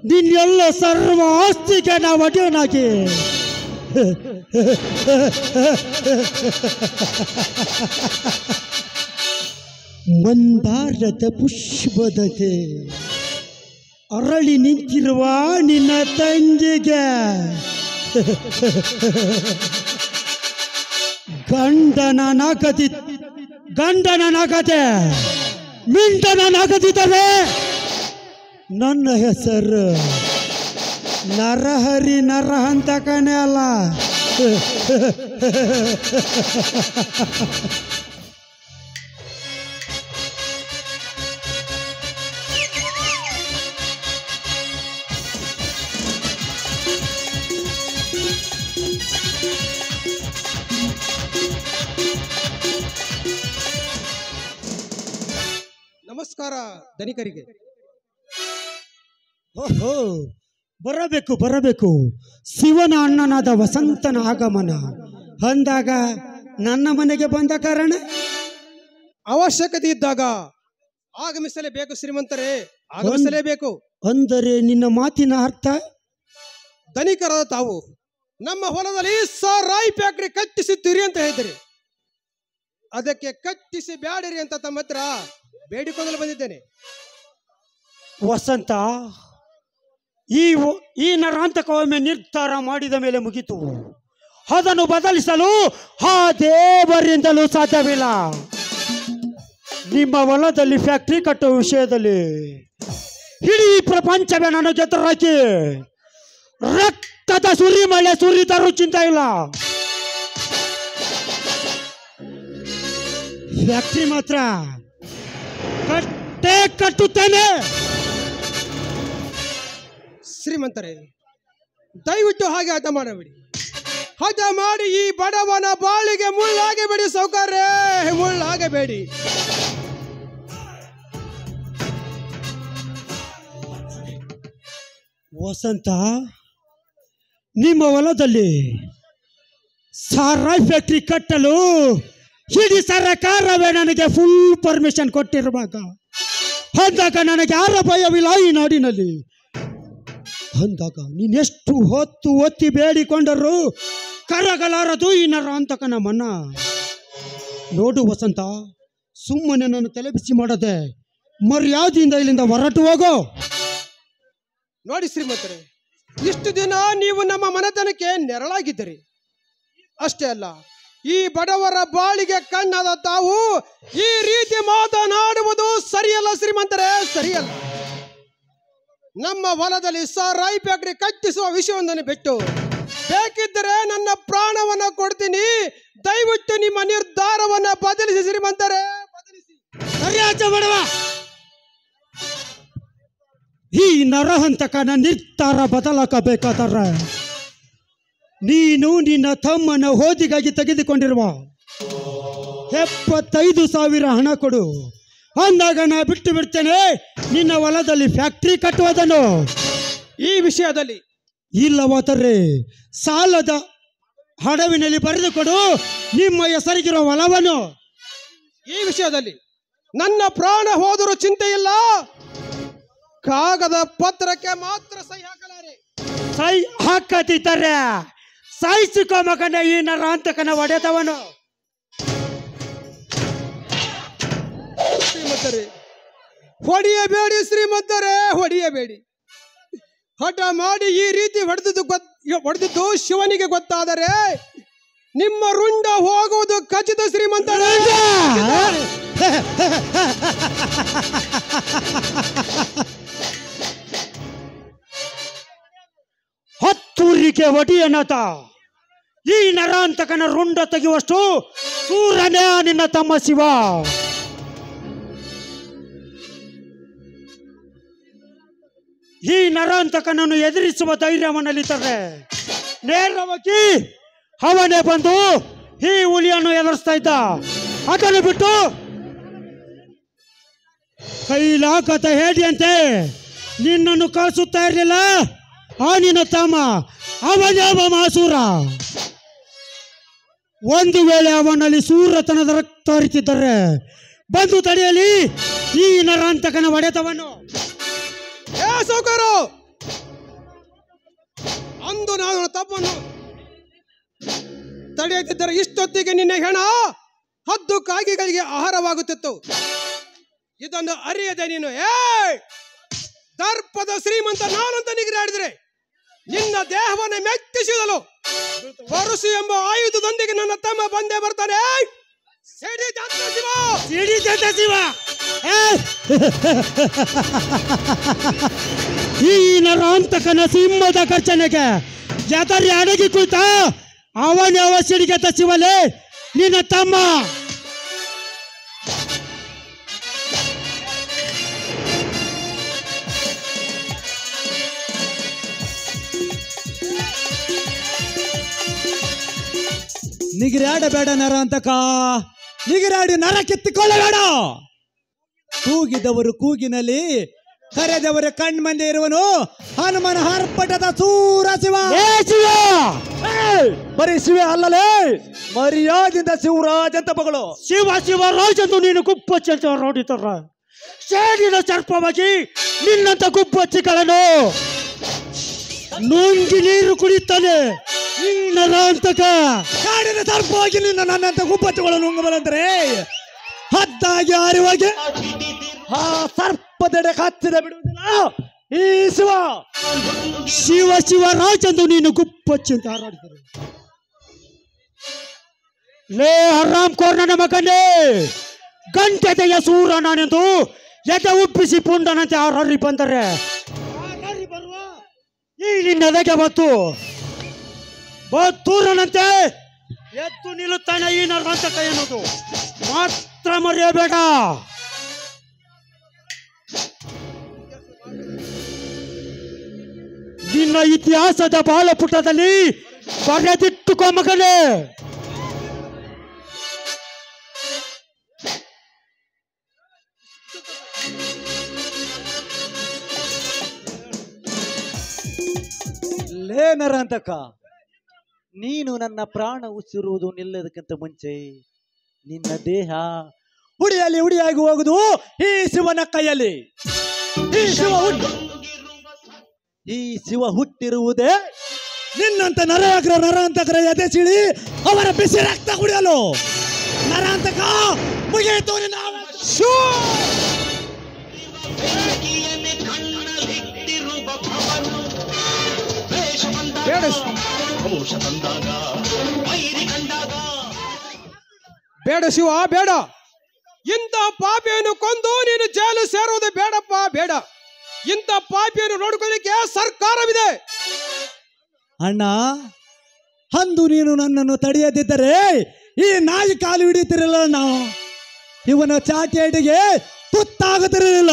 ನಿನ್ನೆಲ್ಲ ಸರ್ವ ಆಸ್ತಿಗೆ ನಾವು ಅಡಿಯನಾಗಿ ಮಂದಾರದ ಪುಷ್ಪದಂತೆ ಅರಳಿ ನಿಂತಿರುವ ನಿನ್ನ ತಂಗಿಗೆ ಗಂಡನನಾಗದೆ ಮಿಂಡನನಾಗದಿದ್ದರೆ ನನ್ನ ಹೆಸರು ನರಹರಿ ನರಹಂತಕನೇ ಅಲ್ಲ. ನಮಸ್ಕಾರ ಧನಿಕರಿಗೆ. ಓಹೋ, ಬರಬೇಕು. ಶಿವನ ಅಣ್ಣನಾದ ವಸಂತನ ಆಗಮನ ಅಂದಾಗ ನನ್ನ ಮನೆಗೆ ಬಂದ ಕಾರಣ ಅವಶ್ಯಕತೆ ಇದ್ದಾಗ ಆಗಮಿಸಲೇಬೇಕು ಶ್ರೀಮಂತರೇ, ಆಗಮಿಸಲೇಬೇಕು. ಅಂದರೆ ನಿನ್ನ ಮಾತಿನ ಅರ್ಥ? ಧನಿಕರಾದ ತಾವು ನಮ್ಮ ಹೊಲದಲ್ಲಿ ಸಾರಾಯಿ ಫ್ಯಾಕ್ಟರಿ ಕಟ್ಟಿಸುತ್ತೀರಿ ಅಂತ ಹೇಳಿದ್ರಿ. ಅದಕ್ಕೆ ಕಟ್ಟಿಸಿ ಬ್ಯಾಡಿರಿ ಅಂತ ತಮ್ಮ ಹತ್ರ ಬೇಡಿಕೊಂಡಲು ಬಂದಿದ್ದೇನೆ. ವಸಂತ, ಈ ನರಾಂತಕವೊಮ್ಮೆ ನಿರ್ಧಾರ ಮಾಡಿದ ಮೇಲೆ ಮುಗಿತು. ಅದನ್ನು ಬದಲಿಸಲು ಆ ದೇವರಿಂದಲೂ ಸಾಧ್ಯವಿಲ್ಲ. ನಿಮ್ಮ ಹೊಲದಲ್ಲಿ ಫ್ಯಾಕ್ಟರಿ ಕಟ್ಟುವ ವಿಷಯದಲ್ಲಿ ಇಡೀ ಪ್ರಪಂಚವೇ ನನಗೆ ಎದುರಾಕಿ ರಕ್ತದ ಸುರಿಮಳೆ ಸುರಿದರೂ ಚಿಂತೆ ಇಲ್ಲ. ಫ್ಯಾಕ್ಟರಿ ಮಾತ್ರ ಕಟ್ಟೇ ಕಟ್ಟುತ್ತೇನೆ. ಶ್ರೀಮಂತರೇ, ದಯವಿಟ್ಟು ಹಾಗೆ ಹಠ ಮಾಡಬೇಡಿ. ಹಠ ಮಾಡಿ ಈ ಬಡವನ ಬಾಳಿಗೆ ಮುಳ್ಳಾಗಬೇಡಿ ಸೌಕರ್ಯ, ಮುಳ್ಳಾಗಬೇಡಿ. ವಸಂತ, ನಿಮ್ಮ ಹೊಲದಲ್ಲಿ ಸಾರಾಯಿ ಫ್ಯಾಕ್ಟರಿ ಕಟ್ಟಲು ಇಡೀ ಸರ್ಕಾರವೇ ನನಗೆ ಫುಲ್ ಪರ್ಮಿಷನ್ ಕೊಟ್ಟಿರುವಾಗ ಅಂದಾಗ ನನಗೆ ಯಾರ ಭಯವಿಲ್ಲ ಈ ನಾಡಿನಲ್ಲಿ. ಅಂದಾಗ ನೀನೆಷ್ಟು ಹೊತ್ತು ಒತ್ತಿ ಬೇಡಿಕೊಂಡರೂ ಕರಗಲಾರದು ಈ ನರಾಂತಕನ ಮನ. ನೋಡು ವಸಂತ, ಸುಮ್ಮನೆ ನಾನು ತಲೆಬಿಸಿ ಮಾಡದೆ ಮರ್ಯಾದೆಯಿಂದ ಇಲ್ಲಿಂದ ಹೊರಟು ಹೋಗೋ. ನೋಡಿ ಶ್ರೀಮಂತರೇ, ಇಷ್ಟು ದಿನ ನೀವು ನಮ್ಮ ಮನೆತನಕ್ಕೆ ನೆರಳಾಗಿದ್ದೀರಿ. ಅಷ್ಟೇ ಅಲ್ಲ, ಈ ಬಡವರ ಬಾಳಿಗೆ ಕಣ್ಣಾದ ತಾವು ಈ ರೀತಿ ಮಾತನಾಡುವುದು ಸರಿಯಲ್ಲ ಶ್ರೀಮಂತರೇ, ಸರಿಯಲ್ಲ. ನಮ್ಮ ಹೊಲದಲ್ಲಿ ಸಾರಾಯಿ ಫ್ಯಾಕ್ಟರಿ ಕಟ್ಟಿಸುವ ವಿಷಯವೊಂದನ್ನು ಬಿಟ್ಟು ಬೇಕಿದ್ದರೆ ನನ್ನ ಪ್ರಾಣವನ್ನ ಕೊಡ್ತೀನಿ. ದಯವಿಟ್ಟು ನಿಮ್ಮ ನಿರ್ಧಾರವನ್ನ ಬದಲಿಸಿ ಶ್ರೀಮಂತರೇ, ಬದಲಿಸಿ. ಸರಿಯಾದ ಬಡವ, ಈ ನರಹಂತಕನ ನಿರ್ಧಾರ ಬದಲಾಗಬೇಕಾದರೆ ನೀನು ನಿನ್ನ ತಮ್ಮನ ಹೋದಿಗಾಗಿ ತೆಗೆದುಕೊಂಡಿರುವ 75,000 ಹಣ ಕೊಡು. ಅಂದಾಗ ನಾ ಬಿಟ್ಟು ಬಿಡ್ತೇನೆ ನಿನ್ನ ಹೊಲದಲ್ಲಿ ಫ್ಯಾಕ್ಟರಿ ಕಟ್ಟುವುದನ್ನು. ಈ ವಿಷಯದಲ್ಲಿ ಇಲ್ಲವಾದರೆ ಸಾಲದ ಹಡವಿನಲ್ಲಿ ಬರೆದು ಕೊಡು ನಿಮ್ಮ ಹೆಸರಿಗಿರೋ ಹೊಲವನ್ನು. ಈ ವಿಷಯದಲ್ಲಿ ನನ್ನ ಪ್ರಾಣ ಹೋದರೂ ಚಿಂತೆ ಇಲ್ಲ. ಕಾಗದ ಪತ್ರಕ್ಕೆ ಮಾತ್ರ ಸಹಿ ಹಾಕಲಾರೆ. ಸೈ ಹಾಕದಿದ್ದರೆ ಸಾಯಿಸಿಕೋ ಮಗನ ಈ ನರಾಂತಕನ ಒಡೆದವನು. ಶ್ರೀಮಂತರೇ, ಹೊಡೆಯಬೇಡಿ ಶ್ರೀಮಂತರೇ, ಹೊಡೆಯಬೇಡಿ. ಹಠ ಮಾಡಿ ಈ ರೀತಿ ಹೊಡೆದಿದ್ದು ಶಿವನಿಗೆ ಗೊತ್ತಾದರೆ ನಿಮ್ಮ ರುಂಡ ಹೋಗುವುದು ಖಚಿತ ಶ್ರೀಮಂತರೇ. ಹತ್ತೂರಿಗೆ ಒಡಿಯನಾಥ, ಈ ನರಾಂತಕನ ರುಂಡ ತೆಗೆಯುವಷ್ಟು ಸೂರನೇ ನಿನ್ನ ತಮ್ಮ ಶಿವ. ಈ ನರಾಂತಕನನ್ನು ಎದುರಿಸುವ ಧೈರ್ಯವನ್ನಲ್ಲಿದ್ದರೆ ನೇರವಾಗಿ ಅವನೇ ಬಂದು ಈ ಹುಲಿಯನ್ನು ಎದುರಿಸ್ತಾ ಇದ್ದ. ಅದನ್ನು ಬಿಟ್ಟು ಕೈಲಾಗದ ಹೇಡಿಯಂತೆ ನಿನ್ನನ್ನು ಕಳಿಸುತ್ತಾ ಇರಲಿಲ್ಲ ಆ ನಿನ್ನ ತಮ್ಮ. ಅವನವ ಮಾಸೂರ. ಒಂದು ವೇಳೆ ಅವನಲ್ಲಿ ಸೂರತನದ ರಕ್ತ ಹರಿತಿದ್ದರೆ ಬಂದು ತಡೆಯಲಿ ಈ ನರಾಂತಕನ ಒಡೆತವನ್ನು. ಸೌಕರ್ಯ, ಅಂದು ನಾನು ತಪ್ಪನ್ನು ತಡೆಯುತ್ತಿದ್ದರೆ ಇಷ್ಟೊತ್ತಿಗೆ ನಿನ್ನ ಹೆಣ ಹದ್ದು ಕಾಗಿಗಳಿಗೆ ಆಹಾರವಾಗುತ್ತಿತ್ತು. ಇದನ್ನು ಅರಿಯದೆ ನೀನು ದರ್ಪದ ಶ್ರೀಮಂತ ನಾನಂತ ನಿಗರಾಡಿದರೆ ನಿನ್ನ ದೇಹವನ್ನು ಮೆಚ್ಚಿಸಿದಲು ಪರಶು ಎಂಬ ಆಯುಧದೊಂದಿಗೆ ನನ್ನ ತಮ್ಮ ಬಂದೇ ಬರ್ತಾನೆ. ಸಿಡಿ ದತ್ತ ಶಿವ, ಸಿಡಿ ದತ್ತ ಶಿವ. ಈ ನರಾಂತಕನ ಸಿಂಹದ ಗರ್ಜನೆಗೆ ಎದರಿ ಅಡಗಿ ಕುಳಿತ ಅವನವ ಸಿಡಿಗೆತ ಶಿವಲೇ ನಿನ್ನ ತಮ್ಮ. ನಿಗಿರಾಡಬೇಡ ನರಾಂತಕ, ನಿಗಿರಾಡಿ ನರ ಕಿತ್ತುಕೊಳ್ಳಬೇಡ. ಕೂಗಿದವರು ಕೂಗಿನಲ್ಲಿ, ಕರೆದವರ ಕಣ್ಮಂದೆ ಇರುವನು ಹನುಮನ ಹರ್ಪಟದ ಸೂರ ಶಿವ. ಬರೀ ಶಿವ ಅಲ್ಲಲೇ, ಮರ್ಯಾದಿಂದ ಶಿವರಾಜ್ ಅಂತ ಮಗಳು. ಶಿವರಾಜ್ ಎಂದು ನೀನು ಗುಬ್ಬಚ್ಚ ನೋಡಿತಾರ. ಸೇಡಿನ ಸರ್ಪವಾಗಿ ನಿನ್ನಂತ ಗುಬ್ಬಚ್ಚಿಗಳನ್ನು ನುಂಗಿ ನೀರು ಕುಡಿತಾನೆ ಈ ನರಾಂತಕ. ಕಾಡಿನ ಸರ್ಪವಾಗಿ ನಿನ್ನ ನನ್ನಂತ ಗುಬ್ಬಚ್ಚುಗಳು ನುಂಗಬಲ್ಲಂದ್ರೆ ಹದ್ದಾಗಿ ಹಾರುವಾಗೆ ಆ ಸರ್ಪದೆಡೆ ಹತ್ತಿರ ಬಿಡುವುದಿಲ್ಲ ಈ ಶಿವರಾಜ್ ಎಂದು ನೀನು ಗುಬ್ಬಚ್ಚಿ ಅಂತ ಹಾರಾಡಿದರು. ಲೇ ಹರಾಮ್ ಕೋರ್ ನನ್ನ ಮಗನೇ, ಗಂಟೆದೆಯ ಸೂರ ನಾನೆಂದು ಎದೆ ಉಬ್ಬಿಸಿ ಪುಂಡನಂತೆ ಹಾರಾಡಿ ಬಂದರೆ ಈ ನಿನ್ನದಕ್ಕೆ ಬತ್ತೂರನಂತೆ ಎದ್ದು ನಿಲ್ಲುತ್ತಾನೆ ಈ ನರಾಂತಕ ಎನ್ನುವುದು ಮಾತ್ರ ಮರೆಯಬೇಡ. ನಿನ್ನ ಇತಿಹಾಸದ ಬಾಲಪುಟದಲ್ಲಿ ಬರೆದಿಟ್ಟುಕೋ ಮಗನೇ. ಲೇ ನರಾಂತಕ, ನೀನು ನನ್ನ ಪ್ರಾಣ ಉಸಿರುವುದು ನಿಲ್ಲದಕ್ಕಿಂತ ಮುಂಚೆ ನಿನ್ನ ದೇಹ ಹುಡಿಯಾಗಿ ಹೋಗುದು ಈ ಶಿವನ ಕೈಯಲ್ಲಿ. ಈ ಶಿವ ಹುಟ್ಟಿರುವುದೇ ನಿನ್ನಂತ ನರಾಂತಕರ ಎದೆ ಸಿಳಿ ಅವರ ಬಿಸಿ ರಕ್ತ ಕುಡಿಯಲು. ನರಾಂತಕ ಮುಗಿಯಿತು ನಿನ್ನ ಬೇಡ ಶಿವ ಬೇಡ. ಇಂಥ ಪಾಪಿಯನ್ನು ಕೊಂದು ನೀನು ಜೈಲು ಸೇರುವುದು ಬೇಡಪ್ಪ ಬೇಡ. ಇಂಥ ಪಾಪಿಯನ್ನು ನೋಡ್ಕೊಳ್ಳಿಕ್ಕೆ ಸರ್ಕಾರವಿದೆ. ಅಣ್ಣ, ಅಂದು ನೀನು ನನ್ನನ್ನು ತಡೆಯದಿದ್ದರೆ ಈ ನಾಯಿ ಕಾಲು ಹಿಡಿಯುತ್ತಿರಲಿಲ್ಲ. ನಾವು ಇವನ ಚಾಟಿಗೆ ತುತ್ತಾಗುತ್ತಿರಲಿಲ್ಲ.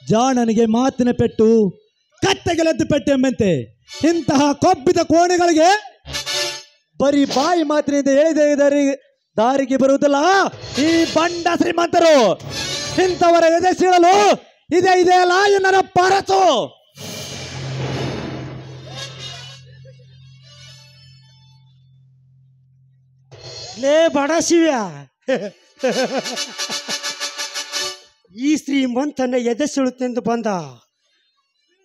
ಜಾಣನಿಗೆ ಮಾತಿನ ಪೆಟ್ಟು, ಕತ್ತೆಗೆಲೆದ್ದು ಪೆಟ್ಟು ಎಂಬಂತೆ ಇಂತಹ ಕೊಬ್ಬಿದ ಕೋಣೆಗಳಿಗೆ ಬರೀ ಬಾಯಿ ಮಾತಿನಿಂದ ಹೇಳಿದ ದಾರಿಗೆ ಬರುವುದಿಲ್ಲ ಈ ಬಂಡ ಶ್ರೀಮಂತರು. ಇಂಥವರ ಎದೆ ಸೀಳಲು ಇದೆ ಅಲ್ಲ ನನ್ನ ಪರಸು. ಲೇ ಬಡ ಶಿವ್ಯ, ಈ ಶ್ರೀಮಂತನ ಎದೆ ಸೀಳುತ್ತೆಂದು ಬಂದ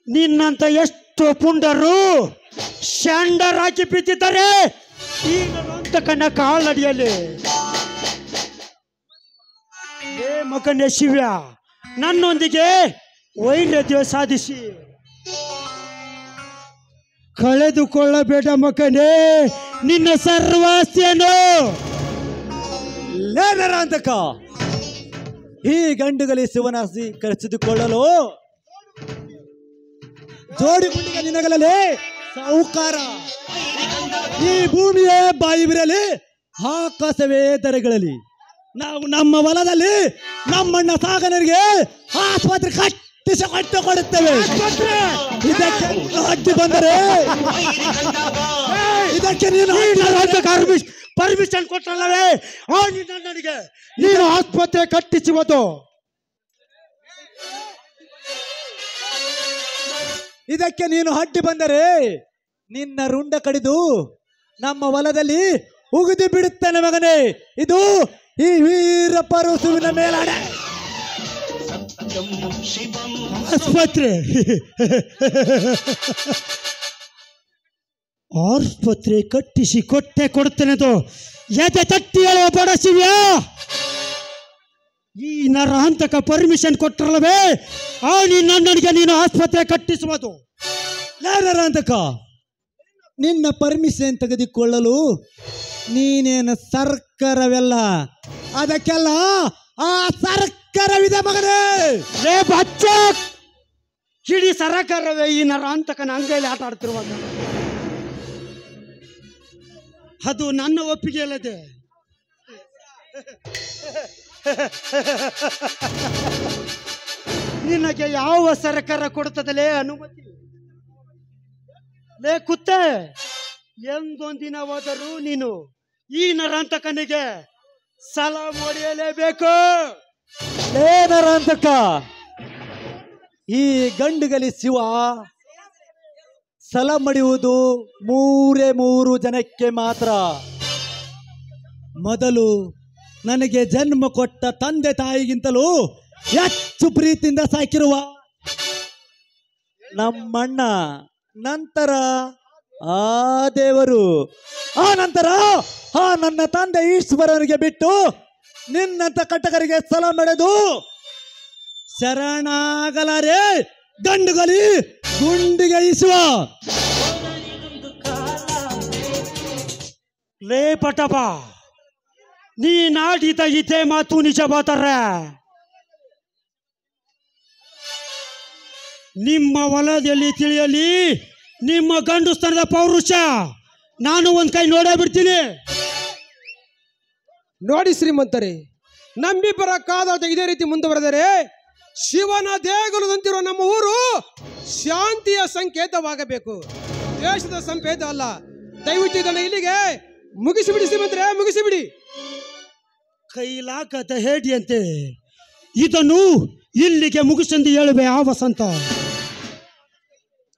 ನಿನ್ನಂತ ಎಷ್ಟು ಪುಂಡರು ಶಾಂಡರಾಕಿ ಬಿದ್ದಿದ್ದಾರೆ ಈ ನರಾಂತಕನ ಕಾಲಡಿಯಲ್ಲಿ. ಲೇ ಮಗನೇ ಶಿವ್ಯ, ನನ್ನೊಂದಿಗೆ ವೈರತ್ಯ ಸಾಧಿಸಿ ಕಳೆದುಕೊಳ್ಳಬೇಡ ಮಗನೇ ನಿನ್ನ ಸರ್ವಾಸ್ತಿಯನ್ನು. ಲೇ ನರಾಂತಕ, ಈ ಗಂಡುಗಲಿ ಶಿವನಾಸಿ ಕರೆಸಿದುಕೊಳ್ಳಲು ಜೋಡಿ ಗುಂಡಿಗ ನಿನಗಲೇ ಸಾಹುಕಾರ. ಈ ಭೂಮಿಯೇ ಬಾಯಿ ಬಿರಲಿ, ಆಕಾಶವೇ ದರೆಗಳಲ್ಲಿ ನಾವು ನಮ್ಮ ಹೊಲದಲ್ಲಿ ನಮ್ಮಣ್ಣ ಸಾಗನರಿಗೆ ಆಸ್ಪತ್ರೆ ಕಟ್ಟಿಸಿಕೊಟ್ಟು ಕೊಡುತ್ತೇವೆ. ಇದಕ್ಕೆ ಅಡ್ಡಿ ಬಂದರೆ ಇದಕ್ಕೆ ನೀನು ಪರ್ಮಿಷನ್ ಕೊಟ್ಟಲ್ಲವೇ ನನಗೆ ನೀನು ಆಸ್ಪತ್ರೆ ಕಟ್ಟಿಸುವುದು. ಇದಕ್ಕೆ ನೀನು ಅಡ್ಡಿ ಬಂದರೆ ನಿನ್ನ ರುಂಡ ಕಡಿದು ನಮ್ಮ ಹೊಲದಲ್ಲಿ ಉಗಿದು ಬಿಡುತ್ತೇನೆ ಮಗನೇ. ಇದು ಈ ವೀರ ಪರಶುವಿನ ಮೇಲಾಡೆ. ಆಸ್ಪತ್ರೆ ಕಟ್ಟಿಸಿ ಕೊಟ್ಟೆ ಕೊಡುತ್ತೇನೆ ಎದೆ ತಟ್ಟಿ ಹೇಳುವ ಬಡ ಶಿವ್ಯ. ಈ ನರಹಂತಕ ಪರ್ಮಿಷನ್ ಕೊಟ್ಟರಲ್ಲವೇ ಆ ನನಗೆ ನೀನು ಆಸ್ಪತ್ರೆ ಕಟ್ಟಿಸುವುದು. ನರಹಂತಕ, ನಿನ್ನ ಪರ್ಮಿಷನ್ ತೆಗೆದುಕೊಳ್ಳಲು ನೀನೇನು ಸರ್ಕಾರವೆಲ್ಲ, ಅದಕ್ಕೆಲ್ಲ ಆ ಸರ್ಕಾರವಿದೆ ಮಗನೇ. ಲೇ ಬಚ್ಚ, ಇಡೀ ಸರ್ಕಾರವೇ ಈ ನರಹಂತಕನ ಅಂಗೈಲಿ ಆಟ ಆಡ್ತಿರುವಾಗ ಅದು ನನ್ನ ಒಪ್ಪಿಗೆ ಇಲ್ಲದೆ ನಿನಗೆ ಯಾವ ಸರ್ಕಾರ ಕೊಡುತ್ತದಲೇ ಅನುಮತಿ? ಲೇ ಕುತ್ತೆ, ಎಂದೊಂದಿನ ಹೋದರೂ ನೀನು ಈ ನರಾಂತಕನಿಗೆ ಸಲಾಂ ಹೊಡೆಯಲೇಬೇಕು. ಲೇ ನರಾಂತಕ, ಈ ಗಂಡುಗಲಿ ಶಿವ ಸಲಾಂ ಹೊಡೆಯುವುದು 3 ಜನಕ್ಕೆ ಮಾತ್ರ. ಮೊದಲು ನನಗೆ ಜನ್ಮ ಕೊಟ್ಟ ತಂದೆ ತಾಯಿಗಿಂತಲೂ ಹೆಚ್ಚು ಪ್ರೀತಿಯಿಂದ ಸಾಕಿರುವ ನಮ್ಮಣ್ಣ, ನಂತರ ಆ ದೇವರು, ಆ ನಂತರ ಆ ನನ್ನ ತಂದೆ ಈಶ್ವರನಿಗೆ ಬಿಟ್ಟು ನಿನ್ನಂತ ಕಟಕರಿಗೆ ಸಲಾಂ ಹೊಡೆದು ಶರಣಾಗಲಾರೆ ಗಂಡುಗಲಿ ಗುಂಡಿಗೆ ಈಸುವ. ಲೇ ಪಟಪ, ನೀನಾಡಿದ ಇದೇ ಮಾತು ನಿಜ ಬಾತಾರೆ. ನಿಮ್ಮ ಹೊಲದಲ್ಲಿ ತಿಳಿಯಲಿ ನಿಮ್ಮ ಗಂಡುಸ್ತನದ ಪೌರುಷ. ನಾನು ಒಂದ್ ಕೈ ನೋಡೇ ಬಿಡ್ತೀನಿ. ನೋಡಿ ಶ್ರೀಮಂತರೇ, ನಮ್ಮಿಬ್ಬರ ಕಾದಾಟ ಇದೇ ರೀತಿ ಮುಂದುವರೆದರೆ ಶಿವನ ದೇಗುಲದಂತಿರುವ ನಮ್ಮ ಊರು ಶಾಂತಿಯ ಸಂಕೇತವಾಗಬೇಕು, ದೇಶದ ಸಂಕೇತ ಅಲ್ಲ. ದಯವಿಟ್ಟು ಇದನ್ನು ಇಲ್ಲಿಗೆ ಮುಗಿಸಿಬಿಡಿ ಶ್ರೀಮಂತರೇ, ಮುಗಿಸಿಬಿಡಿ. ಕೈಲಾಗದ ಹೇಡಿಯಂತೆ ಇದನ್ನು ಇಲ್ಲಿಗೆ ಮುಗಿಸೆಂದು ಹೇಳುವೆ ಆ ವಸಂತ.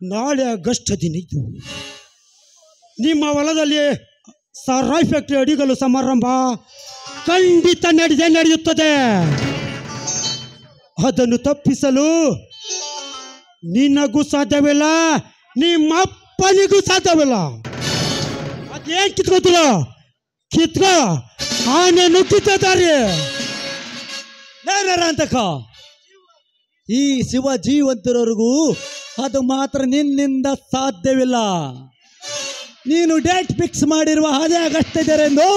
ನಾಳೆ ಆಗಸ್ಟ್ 15 ನಿಮ್ಮ ಹೊಲದಲ್ಲಿ ಸಾರಾಯಿ ಫ್ಯಾಕ್ಟರಿ ಅಡಿಗಲು ಸಮಾರಂಭ ಖಂಡಿತ ನಡೆಯುತ್ತದೆ. ಅದನ್ನು ತಪ್ಪಿಸಲು ನಿನಗೂ ಸಾಧ್ಯವಿಲ್ಲ, ನಿಮ್ಮಪ್ಪನಿಗೂ ಸಾಧ್ಯವಿಲ್ಲ. ಅದೇನ್ ಕಿತ್ಕೋತಿಲ್ಲ, ಕಿತ್ಕ ಆನೆನು ಕಿತ್ತದಾರಿ. ಅಂತಕ ಈ ಶಿವ ಜೀವಂತರವರೆಗೂ ಅದು ಮಾತ್ರ ನಿನ್ನಿಂದ ಸಾಧ್ಯವಿಲ್ಲ. ನೀನು ಡೇಟ್ ಫಿಕ್ಸ್ ಮಾಡಿರುವ ಅದೇ ಆಗಸ್ಟ್ 5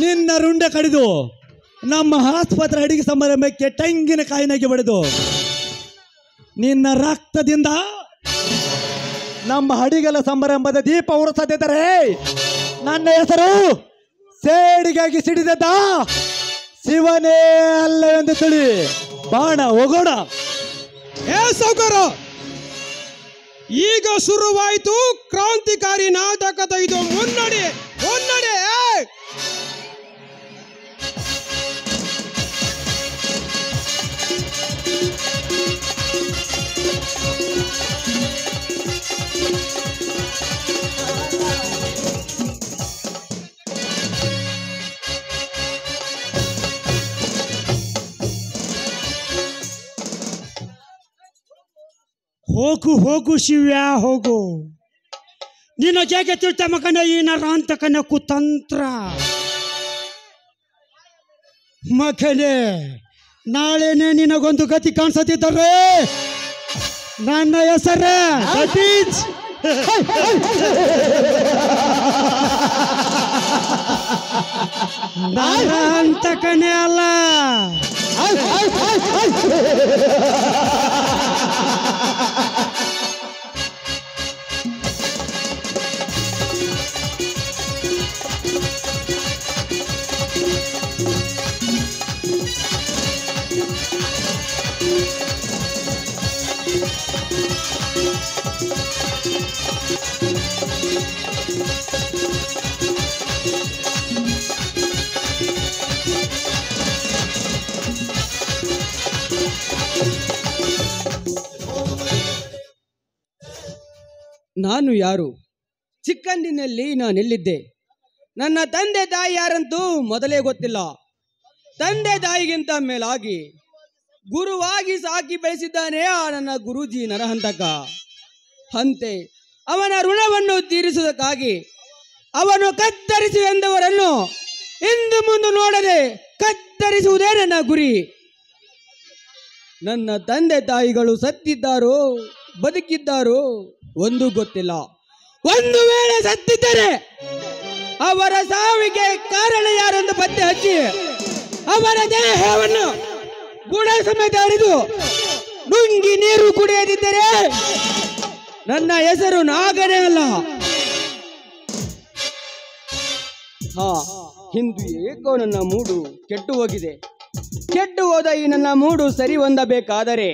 ನಿನ್ನ ರುಂಡೆ ಕಡಿದು ನಮ್ಮ ಆಸ್ಪತ್ರೆ ಅಡಿಗೆ ಸಮಾರಂಭಕ್ಕೆ ತೆಂಗಿನಕಾಯಿನಾಗಿ ಬಡಿದು ನಿನ್ನ ರಕ್ತದಿಂದ ನಮ್ಮ ಅಡಿಗೆಲ ಸಮಾರಂಭದ ದೀಪ ಉರಿಸದಿದ್ದರೆ ನನ್ನ ಹೆಸರು ಸೇಡಿಗಾಗಿ ಸಿಡಿದ ಶಿವನೇ ಅಲ್ಲ ಎಂದು ತಿಳಿ. ಬಾಣ ಹೋಗೋಣ. ಏ ಸೌಕರ, ಈಗ ಶುರುವಾಯಿತು ಕ್ರಾಂತಿಕಾರಿ ನಾಟಕದ ಇದು ಮುನ್ನಡೆ. ಹೋಗು ಹೋಗು ಶಿವ್ಯ ಹೋಗು. ನಿನಗೆ ಹೇಗೆ ತಿಳ್ತ ಮಗನ ಈ ನರಾಂತಕನ ಕುತಂತ್ರ? ಮಗನೇ, ನಾಳೆನೆ ನಿನಗೊಂದು ಗತಿ ಕಾಣಿಸುತ್ತಿದ್ದರೆ ನನ್ನ ಹೆಸರೇ ಸತೀಶ್. ನರಾಂತಕನೇ ಅಲ್ಲ. ನಾನು ಯಾರು? ಚಿಕ್ಕಂದಿನಲ್ಲಿ ನಾನೆಲ್ಲಿದ್ದೆ? ನನ್ನ ತಂದೆ ತಾಯಿ ಯಾರಂತೂ ಮೊದಲೇ ಗೊತ್ತಿಲ್ಲ. ತಂದೆ ತಾಯಿಗಿಂತ ಮೇಲಾಗಿ ಗುರುವಾಗಿ ಸಾಕಿ ಬೆಳೆಸಿದ್ದಾನೆ ಆ ನನ್ನ ಗುರೂಜಿ ನರಹಂತಕ. ಅಂತೆ ಅವನ ಋಣವನ್ನು ತೀರಿಸುವುದಕ್ಕಾಗಿ ಅವನು ಕತ್ತರಿಸಿ ಎಂದವರನ್ನು ಇಂದು ಮುಂದೆ ನೋಡದೆ ಕತ್ತರಿಸುವುದೇ ನನ್ನ ಗುರಿ. ನನ್ನ ತಂದೆ ತಾಯಿಗಳು ಸತ್ತಿದ್ದಾರೋ ಬದುಕಿದ್ದಾರೋ ಒಂದು ಗೊತ್ತಿಲ್ಲ. ಒಂದು ವೇಳೆ ಸತ್ತಿದ್ದರೆ ಅವರ ಸಾವಿಗೆ ಕಾರಣ ಯಾರೆಂದು ಪತ್ತೆ ಹಚ್ಚಿ ಅವರ ದೇಹವನ್ನು ಗುಣ ಸಮೇತ ಹರಿದು ನುಂಗಿ ನೀರು ಕುಡಿಯದಿದ್ದರೆ ನನ್ನ ಹೆಸರು ನಾಗನೇ ಅಲ್ಲ. ಇಂದು ಏಕೋ ನನ್ನ ಮೂಡು ಕೆಟ್ಟು ಹೋಗಿದೆ. ಕೆಟ್ಟು ಹೋದ ಈ ನನ್ನ ಮೂಡು ಸರಿ ಹೊಂದಬೇಕಾದರೆ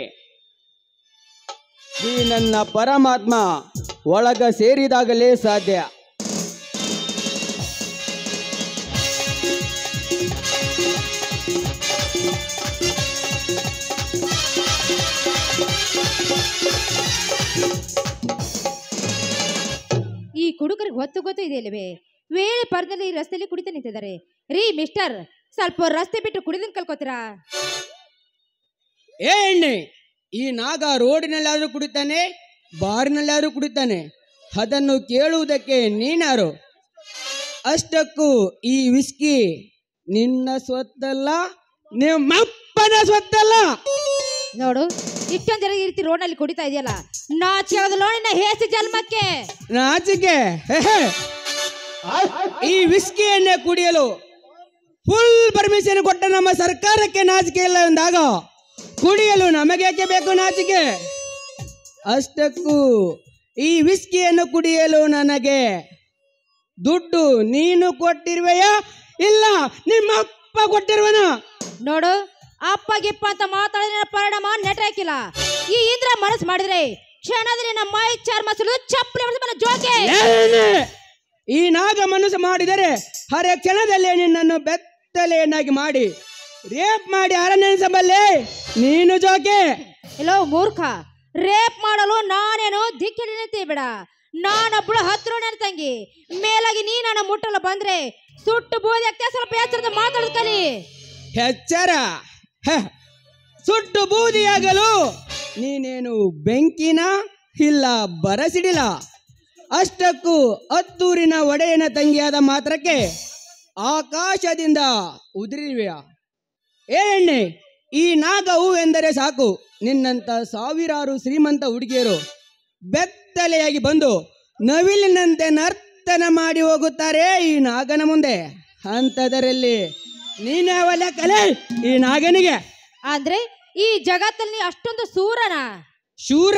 ಈ ನನ್ನ ಪರಮಾತ್ಮ ಒಳಗ ಸೇರಿದಾಗಲೇ ಸಾಧ್ಯ. ಈ ಕುಡುಕರಿಗೆ ಹೊತ್ತು ಗೊತ್ತು ಇದೆಯಲ್ಲವೇ? ವೇಳೆ ಪರದಲ್ಲಿ ರಸ್ತೆಯಲ್ಲಿ ಕುಡಿತಾ ನಿಂತಿದ್ದಾರೆ. ರೀ ಮಿಸ್ಟರ್, ಸ್ವಲ್ಪ ರಸ್ತೆ ಬಿಟ್ಟು ಕುಡಿದನ್ ಕಲ್ಕೋತೀರಾ? ಏ ಎಣ್ಣೆ, ಈ ನಾಗ ರೋಡಿನಲ್ಲಾದ್ರೂ ಕುಡಿತಾನೆ, ಬಾರಿನಲ್ಲಾದ್ರೂ ಕುಡಿತಾನೆ, ಅದನ್ನು ಕೇಳುವುದಕ್ಕೆ ನೀನಾರು? ಅಷ್ಟಕ್ಕೂ ಈ ವಿಸ್ಕಿ ನಿನ್ನ ಸ್ವತ್ತಲ್ಲ, ನಿಮ್ಮಪ್ಪನ ಸ್ವತ್ತಲ್ಲ. ನೋಡು, ಇಷ್ಟೊಂದು ಜನ ಈ ರೀತಿ ರೋಡ್ನಲ್ಲಿ ಕುಡಿತಾ ಇದೆಯಲ್ಲ, ನಾಚಿಕೆ ಲೋಣಿನ ಹೇಸಿ ಜನ್ಮಕ್ಕೆ ನಾಚಿಕೆ. ಈ ವಿಸ್ಕಿಯನ್ನೇ ಕುಡಿಯಲು ಫುಲ್ ಪರ್ಮಿಷನ್ ಕೊಟ್ಟ ನಮ್ಮ ಸರ್ಕಾರಕ್ಕೆ ನಾಚಿಕೆ ಇಲ್ಲ ಎಂದಾಗ ಕುಡಿಯಲು ನಮಗೇಕೆ ಬೇಕು ನಾಚಿಕೆ? ಅಷ್ಟಕ್ಕೂ ಈ ವಿಸ್ಕಿಯನ್ನು ಕುಡಿಯಲು ನನಗೆ ದುಡ್ಡು ನೀನು ಕೊಟ್ಟಿರುವೆಯಾ ಇಲ್ಲ ನಿಮ್ಮಪ್ಪ ಕೊಟ್ಟಿರುವನ? ನೋಡು, ಅಪ್ಪ ಗಿಪ್ಪ ಅಂತ ಮಾತಾಡಿದ ಪರಿಣಾಮ ನೆಟ್ ಹಾಕಿಲ್ಲ. ಈ ಇಂದ್ರ ಮನಸ್ಸು ಮಾಡಿದ್ರೆ ಕ್ಷಣದಲ್ಲಿ ನಮ್ಮ ಮೈ ಚರ್ಮ ಸುಲಿದು ಚಪ್ಪಲಿ ಜೋಕೆ. ಈ ನಾಗ ಮನಸ್ಸು ಮಾಡಿದರೆ ಹರ ಕ್ಷಣದಲ್ಲೇ ನಿನ್ನನ್ನು ಬೆತ್ತಲೆಯನ್ನಾಗಿ ಮಾಡಿ ರೇಪ್ ಮಾಡಿ ಅರಣ್ಯಸಬಲ್ಲೆ ನೀನು ಜೋಕೆ. ಎಲ್ಲೋ ಮೂರ್ಖ, ರೇಪ್ ಮಾಡಲು ನಾನೇನು ದಿಕ್ಕಿನ ನಿಂತೆ ಬಿಡ. ನಾನೊಬ್ಬಳು ಹತ್ರ ನನ್ನ ತಂಗಿ, ಮೇಲಾಗಿ ನೀ ನನ್ನ ಮುಟ್ಟಲು ಬಂದ್ರೆ ಸುಟ್ಟು ಬೂದಿ ಸ್ವಲ್ಪ ಎಚ್ಚರದ ಮಾತಾಡೋದು ಕಲಿ. ಎಚ್ಚರ? ಸುಟ್ಟು ಬೂದಿಯಾಗಲು ನೀನೇನು ಬೆಂಕಿನ ಇಲ್ಲ ಬರಸಿಡಿಲ? ಅಷ್ಟಕ್ಕೂ ಹತ್ತೂರಿನ ಒಡೆಯನ ತಂಗಿಯಾದ ಮಾತ್ರಕ್ಕೆ ಆಕಾಶದಿಂದ ಉದುರಿವೆಯ? ಏ ಎಣ್ಣೆ, ಈ ನಾಗ ಹೂ ಎಂದರೆ ಸಾಕು, ನಿನ್ನಂತ ಸಾವಿರಾರು ಶ್ರೀಮಂತ ಹುಡುಗಿಯರು ಬೆತ್ತಲೆಯಾಗಿ ಬಂದು ನವಿಲಿನಂತೆ ನರ್ತನ ಮಾಡಿ ಹೋಗುತ್ತಾರೆ ಈ ನಾಗನ ಮುಂದೆ. ಅಂಥದರಲ್ಲಿ ನೀನಾವಲ್ಲ ಕಲೆ ಈ ನಾಗನಿಗೆ? ಅಂದ್ರೆ ಈ ಜಗತ್ತಲ್ಲಿ ಅಷ್ಟೊಂದು ಸೂರನ? ಶೂರ?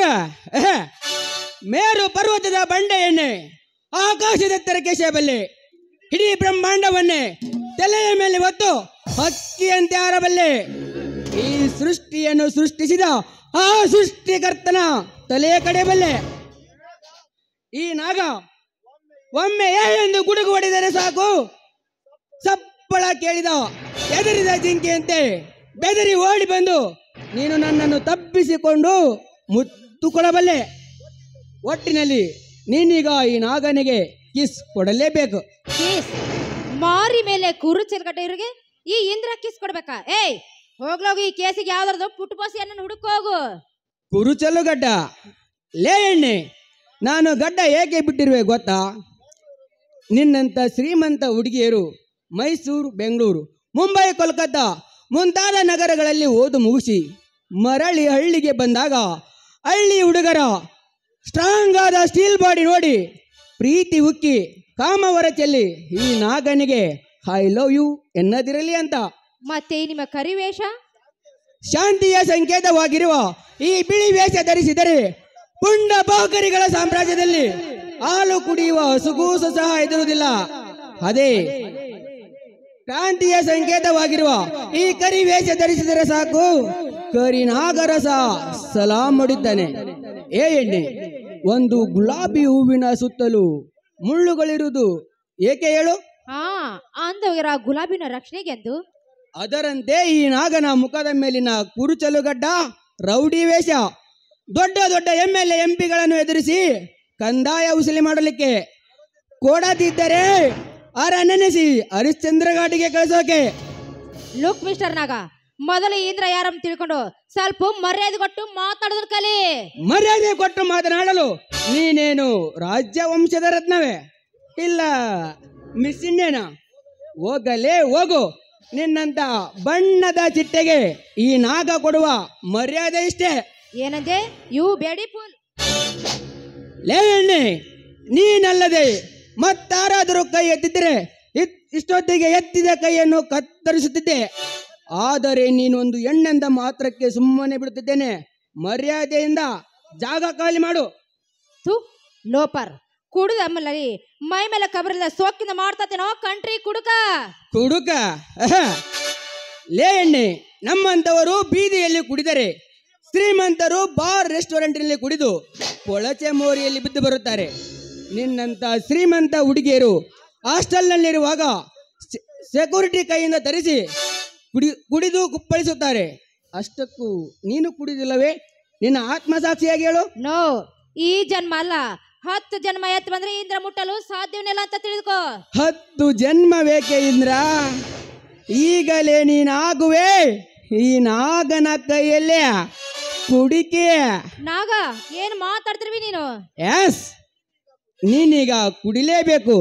ಮೇರು ಪರ್ವತದ ಬಂಡೆ ಎಣ್ಣೆ, ಆಕಾಶದೆತ್ತರಕ್ಕೆ ಸೇಬಲ್ಲೆ, ಇಡೀ ಬ್ರಹ್ಮಾಂಡವನ್ನೇ ತಲೆಯ ಮೇಲೆ ಹೊತ್ತು ಹಕ್ಕಿಯಂತೆ ಹಾರಬಲ್ಲೆ. ಈ ಸೃಷ್ಟಿಯನ್ನು ಸೃಷ್ಟಿಸಿದ ಆ ಸೃಷ್ಟಿಕರ್ತನ ತಲೆಯ ಕಡೆ ಬಲ್ಲೆ. ಈ ನಾಗ ಒಮ್ಮೆ ಎಂದು ಗುಡುಗು ಹೊಡೆದರೆ ಸಾಕು, ಸಪ್ಪಳ ಕೇಳಿದ ಎದರಿದ ಜಿಂಕೆಯಂತೆ ಬೆದರಿ ಓಡಿ ಬಂದು ನೀನು ನನ್ನನ್ನು ತಪ್ಪಿಸಿಕೊಂಡು ಮುತ್ತು ಕೊಡಬಲ್ಲೆ. ಒಟ್ಟಿನಲ್ಲಿ ನೀನೀಗ ಈ ನಾಗನಿಗೆ ಕಿಸ್ ಕೊಡಲೇಬೇಕು. ಕಿಸ್? ಮಾರಿ ಮೇಲೆ ಕುರು ಚೆಲ್ಗಟ್ಟೆ ಈ ಇಂದ್ರ ಕಿಸ್ ಕೊಡ್ಬೇಕಾ? ಏಯ್ ಹೋಗ್ಲೋಗಿ, ಈ ಕೇಸಿಗೆ ಯಾವ್ದಾರ್ದು ಪುಟ್ಟುಪಾಸಿಯನ್ನು ಹುಡುಕೋಗು. ಕುರುಚಲು ಗಡ್ಡ? ಲೇ ಎಣ್ಣೆ, ನಾನು ಗಡ್ಡ ಏಕೆ ಬಿಟ್ಟಿರುವೆ ಗೊತ್ತಾ? ನಿನ್ನಂತ ಶ್ರೀಮಂತ ಹುಡುಗಿಯರು ಮೈಸೂರು, ಬೆಂಗಳೂರು, ಮುಂಬೈ, ಕೋಲ್ಕತ್ತಾ ಮುಂತಾದ ನಗರಗಳಲ್ಲಿ ಓದು ಮುಗಿಸಿ ಮರಳಿ ಹಳ್ಳಿಗೆ ಬಂದಾಗ ಹಳ್ಳಿ ಹುಡುಗರ ಸ್ಟ್ರಾಂಗ್ ಆದ ಸ್ಟೀಲ್ ಬಾಡಿ ನೋಡಿ ಪ್ರೀತಿ ಉಕ್ಕಿ ಕಾಮವರ ಚೆಲ್ಲಿ ಈ ನಾಗನಿಗೆ ಐ ಲವ್ ಯು ಎನ್ನದಿರಲಿ ಅಂತ. ಮತ್ತೆ ನಿಮ್ಮ ಕರಿವೇಷ? ಶಾಂತಿಯ ಸಂಕೇತವಾಗಿರುವ ಈ ಬಿಳಿ ವೇಷ ಧರಿಸಿದರೆ ಪುಂಡ ಬಹುಕರಿಗಳ ಸಾಮ್ರಾಜ್ಯದಲ್ಲಿ ಹಾಲು ಕುಡಿಯುವ ಹಸುಗೂಸು ಸಹ ಎದುರುವುದಿಲ್ಲ. ಅದೇ ಕ್ರಾಂತಿಯ ಸಂಕೇತವಾಗಿರುವ ಈ ಕರಿ ವೇಷ ಧರಿಸಿದರೆ ಸಾಕು, ಕರಿನಾಗರಸ ಸಲಾಂ ಹೊಡಿತಾನೆ. ಏ ಎಣ್ಣೆ, ಒಂದು ಗುಲಾಬಿ ಹೂವಿನ ಸುತ್ತಲೂ ಮುಳ್ಳುಗಳಿರುವುದು ಏಕೆ ಹೇಳು? ಅಂದವರ ಗುಲಾಬಿನ ರಕ್ಷಣೆಗೆಂದು. ಅದರಂತೆ ಈ ನಾಗನ ಮುಖದ ಮೇಲಿನ ಕುರುಚಲುಗಡ್ಡ ರೌಡಿ ವೇಷ ದೊಡ್ಡ ದೊಡ್ಡ MLA MP ಗಳನ್ನು ಎದುರಿಸಿ ಕಂದಾಯ ವಸೂಲಿ ಮಾಡಲಿಕ್ಕೆ, ಕೊಡದಿದ್ದರೆ ನೆನೆಸಿ ಹರಿಶ್ಚಂದ್ರ ಘಾಟಿಗೆ ಕಳಿಸೋಕೆ. ಲುಕ್ ಮಿಸ್ಟರ್ ನಾಗ, ಮೊದಲು ಇಂದ್ರ ಯಾರನ್ನು ತಿಳ್ಕೊಂಡು ಸ್ವಲ್ಪ ಮರ್ಯಾದೆ ಕೊಟ್ಟು ಮಾತಾಡೋದ್ರ ಕಲಿ. ಮರ್ಯಾದೆ ಕೊಟ್ಟು ಮಾತನಾಡಲು ನೀನೇನು ರಾಜ್ಯ ವಂಶದ ರತ್ನವೇ ಇಲ್ಲ ಮಿಸ್ ಇಂಡಿಯಾನ? ಹೋಗಲೇ ಹೋಗು, ನಿನ್ನಂತ ಬಣ್ಣದ ಚಿಟ್ಟೆಗೆ ಈ ನಾಗ ಕೊಡುವ ಮರ್ಯಾದೆ ಇಷ್ಟೇ. ಏನಂದೆ? You beautiful. ಲೇ ಎಣ್ಣೆ, ನೀನಲ್ಲದೆ ಮತ್ತಾರಾದರೂ ಕೈ ಎತ್ತಿದ್ರೆ ಇಷ್ಟೊತ್ತಿಗೆ ಎತ್ತಿದ ಕೈಯನ್ನು ಕತ್ತರಿಸುತ್ತಿದ್ದೆ. ಆದರೆ ನೀನೊಂದು ಹೆಣ್ಣೆಂದ ಮಾತ್ರಕ್ಕೆ ಸುಮ್ಮನೆ ಬಿಡುತ್ತಿದ್ದೇನೆ. ಮರ್ಯಾದೆಯಿಂದ ಜಾಗ ಖಾಲಿ ಮಾಡು. ಥು ಲೋಪರ್, ಕುಡಿದ ಅಮ್ಮಲ್ಲಿ ಮೈ ಮೇಲೆ ಕಬರಿಲ್ಲ ಸೋಕಿಂದ ಮಾಡ್ತಾತೇನೋ ಕಂಟ್ರಿ ಕುಡುಕ. ಕುಡುಕ? ಲೇ ಎಣ್ಣೆ, ನಮ್ಮಂತವರು ಬೀದಿಯಲ್ಲಿ ಕುಡಿದರೆ, ಶ್ರೀಮಂತರು ಬಾರ್ ರೆಸ್ಟೋರೆಂಟ್ನಲ್ಲಿ ಕುಡಿದು ಕೊಳಚೆ ಮೋರಿಯಲ್ಲಿ ಬಿದ್ದು ಬರುತ್ತಾರೆ. ನಿನ್ನಂತ ಶ್ರೀಮಂತ ಹುಡುಗಿಯರು ಹಾಸ್ಟೆಲ್ನಲ್ಲಿರುವಾಗ ಸೆಕ್ಯೂರಿಟಿ ಕೈಯಿಂದ ತರಿಸಿ ಕುಡಿದು ಕುಪ್ಪಳಿಸುತ್ತಾರೆ. ಅಷ್ಟಕ್ಕೂ ನೀನು ಕುಡಿದಿಲ್ಲವೇ? ನಿನ್ನ ಆತ್ಮಸಾಕ್ಷಿಯಾಗಿ ಹೇಳು. ನೋ, ಈ ಜನ್ಮ ಅಲ್ಲ, 10 ಜನ್ಮ ಎತ್ತು ಬಂದ್ರೆ ಇಂದ್ರ ಮುಟ್ಟಲು ಸಾಧ್ಯವಿಲ್ಲ ಅಂತ ತಿಳಿದುಕೋ. 10 ಜನ್ಮ ಬೇಕೆ ಇಂದ್ರ? ಈಗಲೇ ನೀನಾಗುವೆ ಈ ನಾಗನ ಕೈಯಲ್ಲೇ ಕುಡಿಕೆ. ನಾಗ, ಏನ್ ಮಾತಾಡ್ತಿರ್ವಿ ನೀನು? ಎಸ್, ನೀನೀಗ ಕುಡಿಲೇಬೇಕು.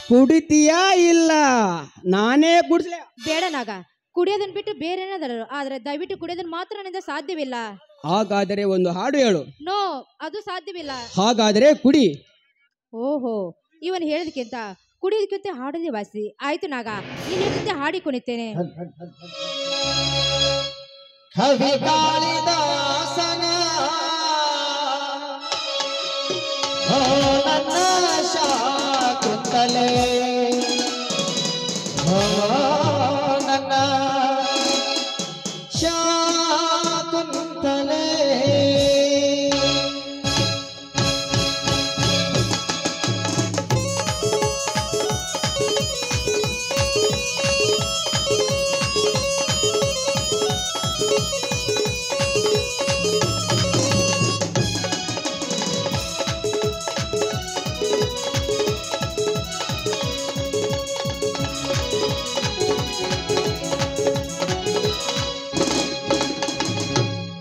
ಕುಡಿತೀಯಾ ಇಲ್ಲ ನಾನೇ ಕುಡಿಸ್ಲೇ? ಬೇಡ ನಾಗ, ಕುಡಿಯೋದನ್ನ ಬಿಟ್ಟು ಬೇರೆ ಏನಾದರೂ, ಆದ್ರೆ ದಯವಿಟ್ಟು ಕುಡಿಯೋದನ್ನ ಮಾತ್ರ ನನ್ನಿಂದ ಸಾಧ್ಯವಿಲ್ಲ. ಹಾಗಾದರೆ ಒಂದು ಹಾಡು ಹೇಳು. ನೋ, ಅದು ಸಾಧ್ಯವಿಲ್ಲ. ಹಾಗಾದರೆ ಕುಡಿ. ಓಹೋ, ಇವನು ಹೇಳೋದಕ್ಕಿಂತ ಕುಡಿಯೋದಕ್ಕಿಂತ ಹಾಡೋದೇ ವಾಸಿ. ಆಯ್ತು ನಾಗ, ನೀನ್ ಜೊತೆ ಹಾಡಿ ಕುಣಿತೇನೆ. ಕವಿ ಕಾಳಿದಾಸನ ನನ್ನ ಶಾಕುಂತಲೆ, ನನ್ನ ಶಾಕುಂತಲೆ.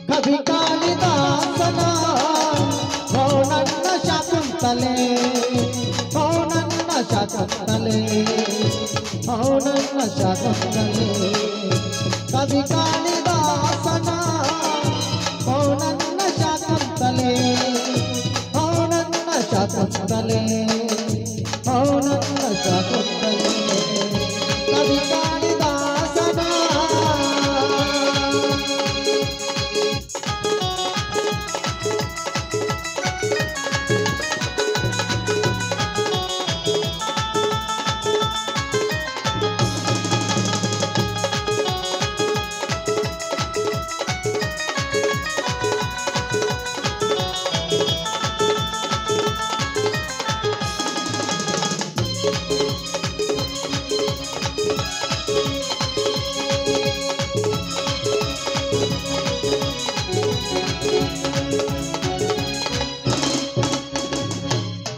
ಕವಿ ಕಾಳಿದಾಸನ ನನ್ನ ಶಾಕುಂತಲೆ, ನನ್ನ ಶಾಕುಂತಲೆ, ನನ್ನ ಶಾಕುಂತಲೆ. ಕವಿ ಕಾಳಿದಾಸನ ನನ್ನ ಶಾಕುಂತಲೆ, ನನ್ನ ಶಾಕುಂತಲೆ, ನನ್ನ ಶಾಕುಂತಲೆ. ಕವಿ ಕಾಳಿದಾಸನ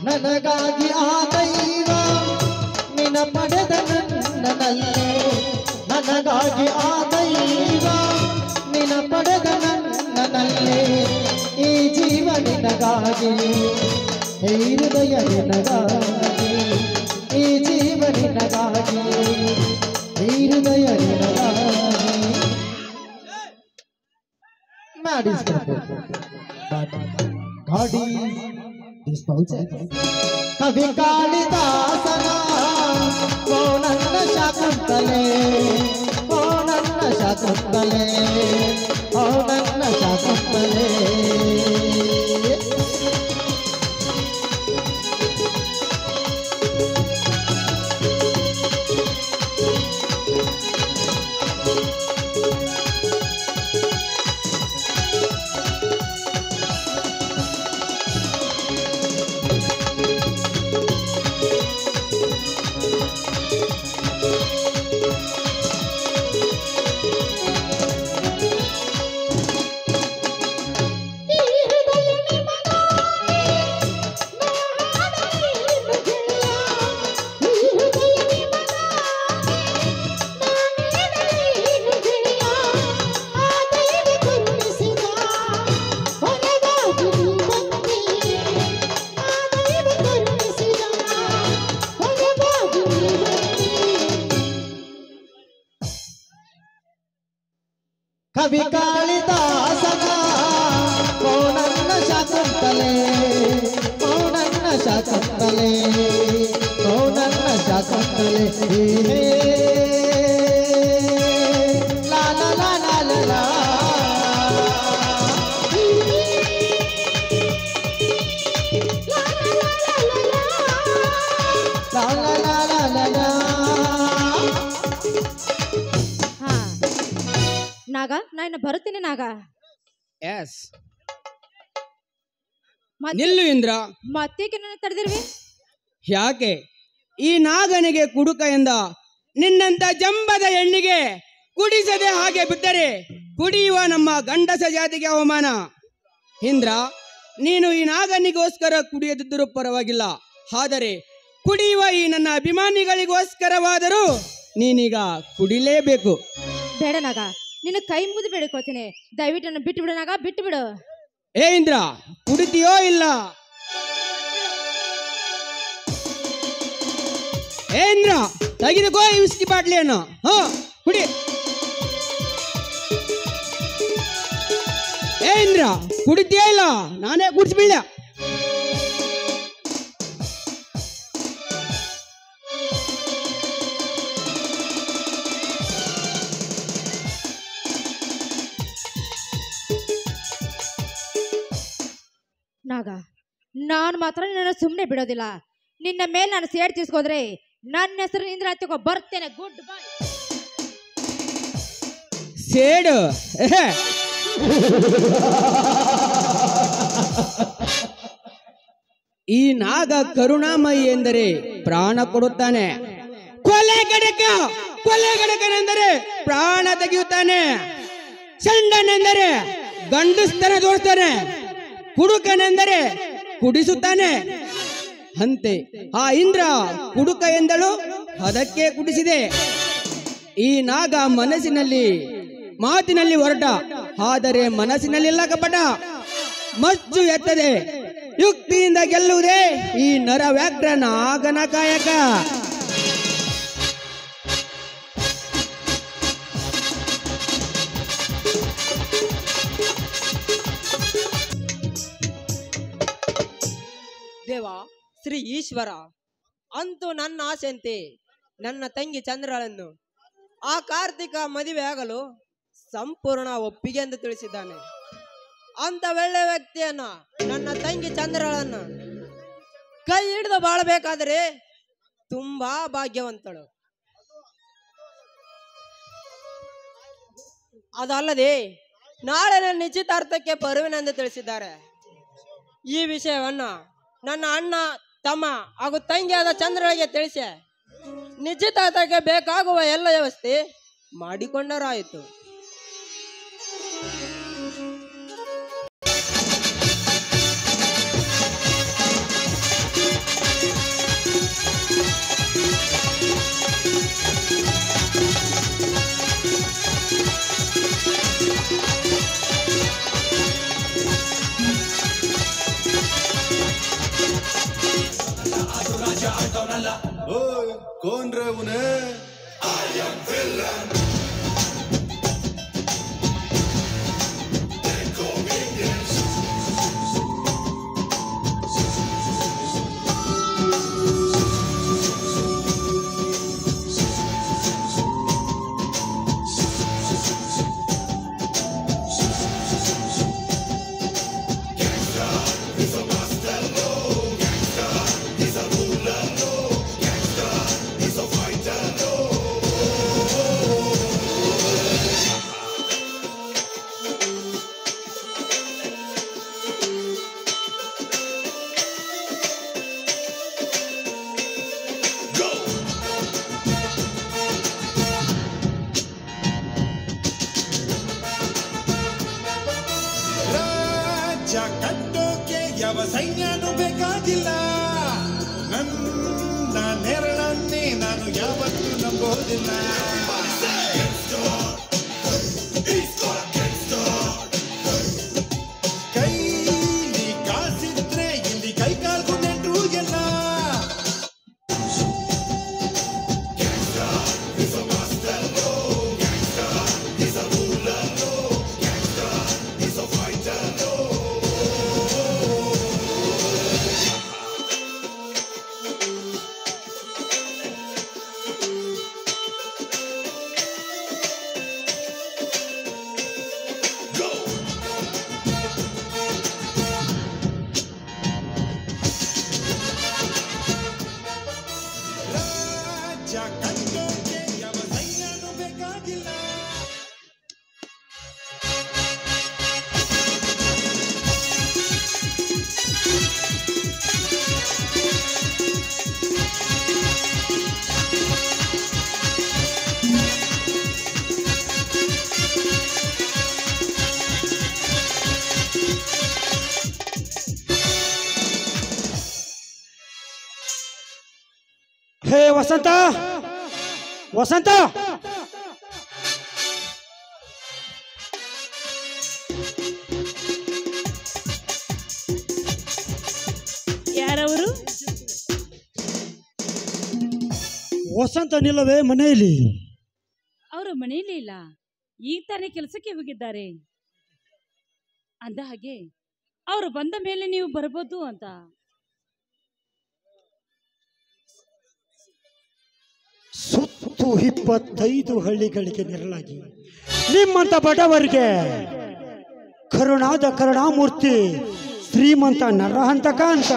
ನನಗಾಗಿ ಆ ದೈವ ನಿನ್ನ ಪಡೆದ ನನ್ನಲ್ಲೇ, ನನಗಾಗಿ ಆ ದೈವ ನಿನ್ನ ಪಡೆದ ನನ್ನಲ್ಲೇ. ಈ ಜೀವ ನಿನಗಾಗಿ, ಈ ಹೃದಯ ನಿನಗಾಗಿ, ಈ ಜೀವ ನಿನಗಾಗಿ, ಈ ಹೃದಯ ನಿನಗಾಗಿ. ಗಾಡಿ ಕವಿ ಕಾಳಿದಾಸನ ನನ್ನ ಶಾಕುಂತಲೆ, ನನ್ನ ಶಾಕುಂತಲೆ, ನನ್ನ ಶಾಕುಂತಲೆ. ಕವಿ ಕಾಳಿದಾಸನ ಮೌನನ್ನ ಶಾಕುಂತಲೆ ಮೌನನ್ನ ಶಾಕುಂತಲೆ ಮೌನನ್ನ ಶಾಕುಂತಲೆ ಲಾ ಲಾ ಲಾ ಲಾ ಲಾ ಲಾ. ಹಾ ನಾಗ ನಾನು ಬರುತ್ತೇನೆ ನಾಗ. ಎಸ್ ನಿಲ್ಲು ಇಂದ್ರ. ಮತ್ತೇಕೆ ನನ್ನ ತಡೆದಿರುವೆ? ಯಾಕೆ ಈ ನಾಗನಿಗೆ ಕುಡುಕ ಎಂದ ನಿನ್ನಂತ ಜಂಬದ ಹೆಣ್ಣಿಗೆ ಕುಡಿಸದೆ ಹಾಗೆ ಬಿಟ್ಟರೆ ಕುಡಿಯುವ ನಮ್ಮ ಗಂಡಸ ಜಾತಿಗೆ ಅವಮಾನ. ಇಂದ್ರ, ನೀನು ಈ ನಾಗನಿಗೋಸ್ಕರ ಕುಡಿಯದಿದ್ದರೂ ಪರವಾಗಿಲ್ಲ, ಆದರೆ ಕುಡಿಯುವ ಈ ನನ್ನ ಅಭಿಮಾನಿಗಳಿಗೋಸ್ಕರವಾದರೂ ನೀನೀಗ ಕುಡಿಲೇಬೇಕು. ಬೇಡ ನಾಗ, ನಿನ್ನ ಕೈ ಮುಗಿದು ಬೇಡಿಕೊಳ್ತೀನಿ, ದಯವಿಟ್ಟು ನನ್ನ ಬಿಟ್ಟು ಬಿಡು ನಾಗ, ಬಿಟ್ಟು ಬಿಡು. ಏ ಇಂದ್ರ, ಕುಡಿತೀಯೋ ಇಲ್ಲ? ಏ ಇಂದ್ರ, ತೆಗೆದುಕೋ ಈ ವಿಸ್ಕಿ ಬಾಟ್ಲಿಯನ್ನು. ಹಾ ಕುಡಿ. ಏ ಇಂದ್ರ, ಕುಡಿತೀಯೋ ಇಲ್ಲ? ನಾನೇ ಕುಡಿಸ್ಬಿಡ. ನಾಗ, ನಾನು ಮಾತ್ರ ನಿನ್ನ ಸುಮ್ಮನೆ ಬಿಡೋದಿಲ್ಲ. ನಿನ್ನ ಮೇಲೆ ನಾನು ಸೇಡ್ ತೀಸ್ಕೋದ್ರೆ ನನ್ನ ಹೆಸರು ಇಂದ್ರ ಹತ್ತಿಕೋ ಬರ್ತೇನೆ. Good bye. ಸೇಡು ಈ ನಾಗ ಕರುಣಾಮಯಿ ಎಂದರೆ ಪ್ರಾಣ ಕೊಡುತ್ತಾನೆ. ಕೊಲೆಗಡಕನೆಂದರೆ ಪ್ರಾಣ ತೆಗೆಯುತ್ತಾನೆ. ಚಂಡನೆಂದರೆ ಗಂಡಸ್ತನ ತೋರಿಸ್ತಾನೆ. ಕುಡುಕನೆಂದರೆ ಕುಡಿಸುತ್ತಾನೆ. ಅಂತೆ ಆ ಇಂದ್ರ ಕುಡುಕ ಎಂದಳು, ಅದಕ್ಕೆ ಕುಡಿಸಿದೆ. ಈ ನಾಗ ಮಾತಿನಲ್ಲಿ ಹೊರಟ, ಆದರೆ ಮನಸ್ಸಿನಲ್ಲಿಲ್ಲ ಕಪಟ. ಮಚ್ಚು ಎತ್ತದೆ ಯುಕ್ತಿಯಿಂದ ಗೆಲ್ಲುವುದೇ ಈ ನರವ್ಯಾಘ್ರ ನಾಗನ ಕಾಯಕ. ದೇವ ಶ್ರೀ ಈಶ್ವರ, ಅಂತೂ ನನ್ನ ಆಸೆಯಂತೆ ನನ್ನ ತಂಗಿ ಚಂದ್ರಳನ್ನು ಆ ಕಾರ್ತಿಕ ಮದುವೆ ಆಗಲು ಸಂಪೂರ್ಣ ಒಪ್ಪಿಗೆ ಎಂದು ತಿಳಿಸಿದ್ದಾನೆ. ಅಂತ ಒಳ್ಳೆ ವ್ಯಕ್ತಿಯನ್ನ, ನನ್ನ ತಂಗಿ ಚಂದ್ರಳನ್ನು ಕೈ ಹಿಡಿದು ಬಾಳಬೇಕಾದರೆ ತುಂಬಾ ಭಾಗ್ಯವಂತಳು. ಅದಲ್ಲದೆ ನಾಳೆ ನನ್ನ ನಿಶ್ಚಿತಾರ್ಥಕ್ಕೆ ಬರುವೆನೆಂದು ತಿಳಿಸಿದ್ದಾರೆ. ಈ ವಿಷಯವನ್ನ ನನ್ನ ಅಣ್ಣ, ತಮ್ಮ ಹಾಗೂ ತಂಗಿಯಾದ ಚಂದ್ರಳಿಗೆ ತಿಳಿಸಿ ನಿಶ್ಚಿತಾರ್ಥಕ್ಕೆ ಬೇಕಾಗುವ ಎಲ್ಲ ವ್ಯವಸ್ಥೆ ಮಾಡಿಕೊಂಡರಾಯಿತು. ओए कौन रे उन्हें? I am villain. ಕಟ್ಟೋಕೆ ಯಾವ ಸೈನ್ಯನೂ ಬೇಕಾಗಿಲ್ಲ. ನನ್ನ ನೆರಳನ್ನೇ ನಾನು ಯಾವತ್ತೂ ನಂಬೋದಿಲ್ಲ. ಕೈಲಿ ಕಾಸಿದ್ರೆ ಇಲ್ಲಿ ಕೈ ಕಾಲ್ಗೂ ನೆಂಟ್ರು ಎಲ್ಲ. ಹೇ ವಸಂತ, ವಸಂತ, ಯಾರವರು? ವಸಂತ ನಿಲ್ಲವೇ ಮನೆಯಲ್ಲಿ? ಅವರು ಮನೆಯಲ್ಲಿ ಇಲ್ಲ, ಈಗ ತಾನೇ ಕೆಲಸಕ್ಕೆ ಹೋಗಿದ್ದಾರೆ. ಅಂದ ಹಾಗೆ ಅವರು ಬಂದ ಮೇಲೆ ನೀವು ಬರಬಹುದು ಅಂತ. ಸುತ್ತು 25 ಹಳ್ಳಿಗಳಿಗೆ ನೆರಳಾಗಿ ನಿಮ್ಮಂತ ಬಡವರಿಗೆ ಕರುಣಾದ ಕರುಣಾಮೂರ್ತಿ ಶ್ರೀಮಂತ ನರಹಂತಕ ಅಂತ.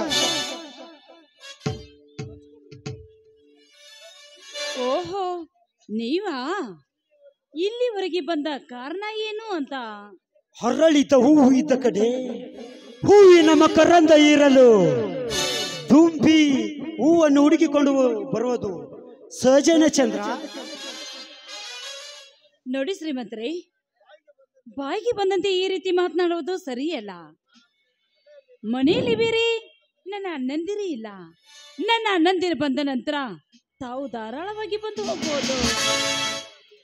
ಓಹೋ, ನೀವಾ? ಇಲ್ಲಿವರೆಗೆ ಬಂದ ಕಾರಣ ಏನು ಅಂತ? ಹರಳಿತ ಹೂವು ಇದ್ದ ಕಡೆ ಹೂವಿನ ಮಕರಂದ ಇರಲು ದುಂಬಿ ಹೂವನ್ನು ಹುಡುಕಿಕೊಂಡು ಬರುವುದು ಸಹಜನ ಚಂದ್ರ. ನೋಡಿ ಶ್ರೀಮಂತರೇ, ಬಾಯಿಗೆ ಬಂದಂತೆ ಈ ರೀತಿ ಮಾತನಾಡುವುದು ಸರಿಯಲ್ಲ. ಮನೆಯಲ್ಲಿ ಬೇರೆ ನನ್ನ ಅಣ್ಣಂದಿರೇ ಇಲ್ಲ. ನನ್ನ ಅಣ್ಣಂದಿರು ಬಂದ ನಂತರ ತಾವು ಧಾರಾಳವಾಗಿ ಬಂದು ಹೋಗಬಹುದು.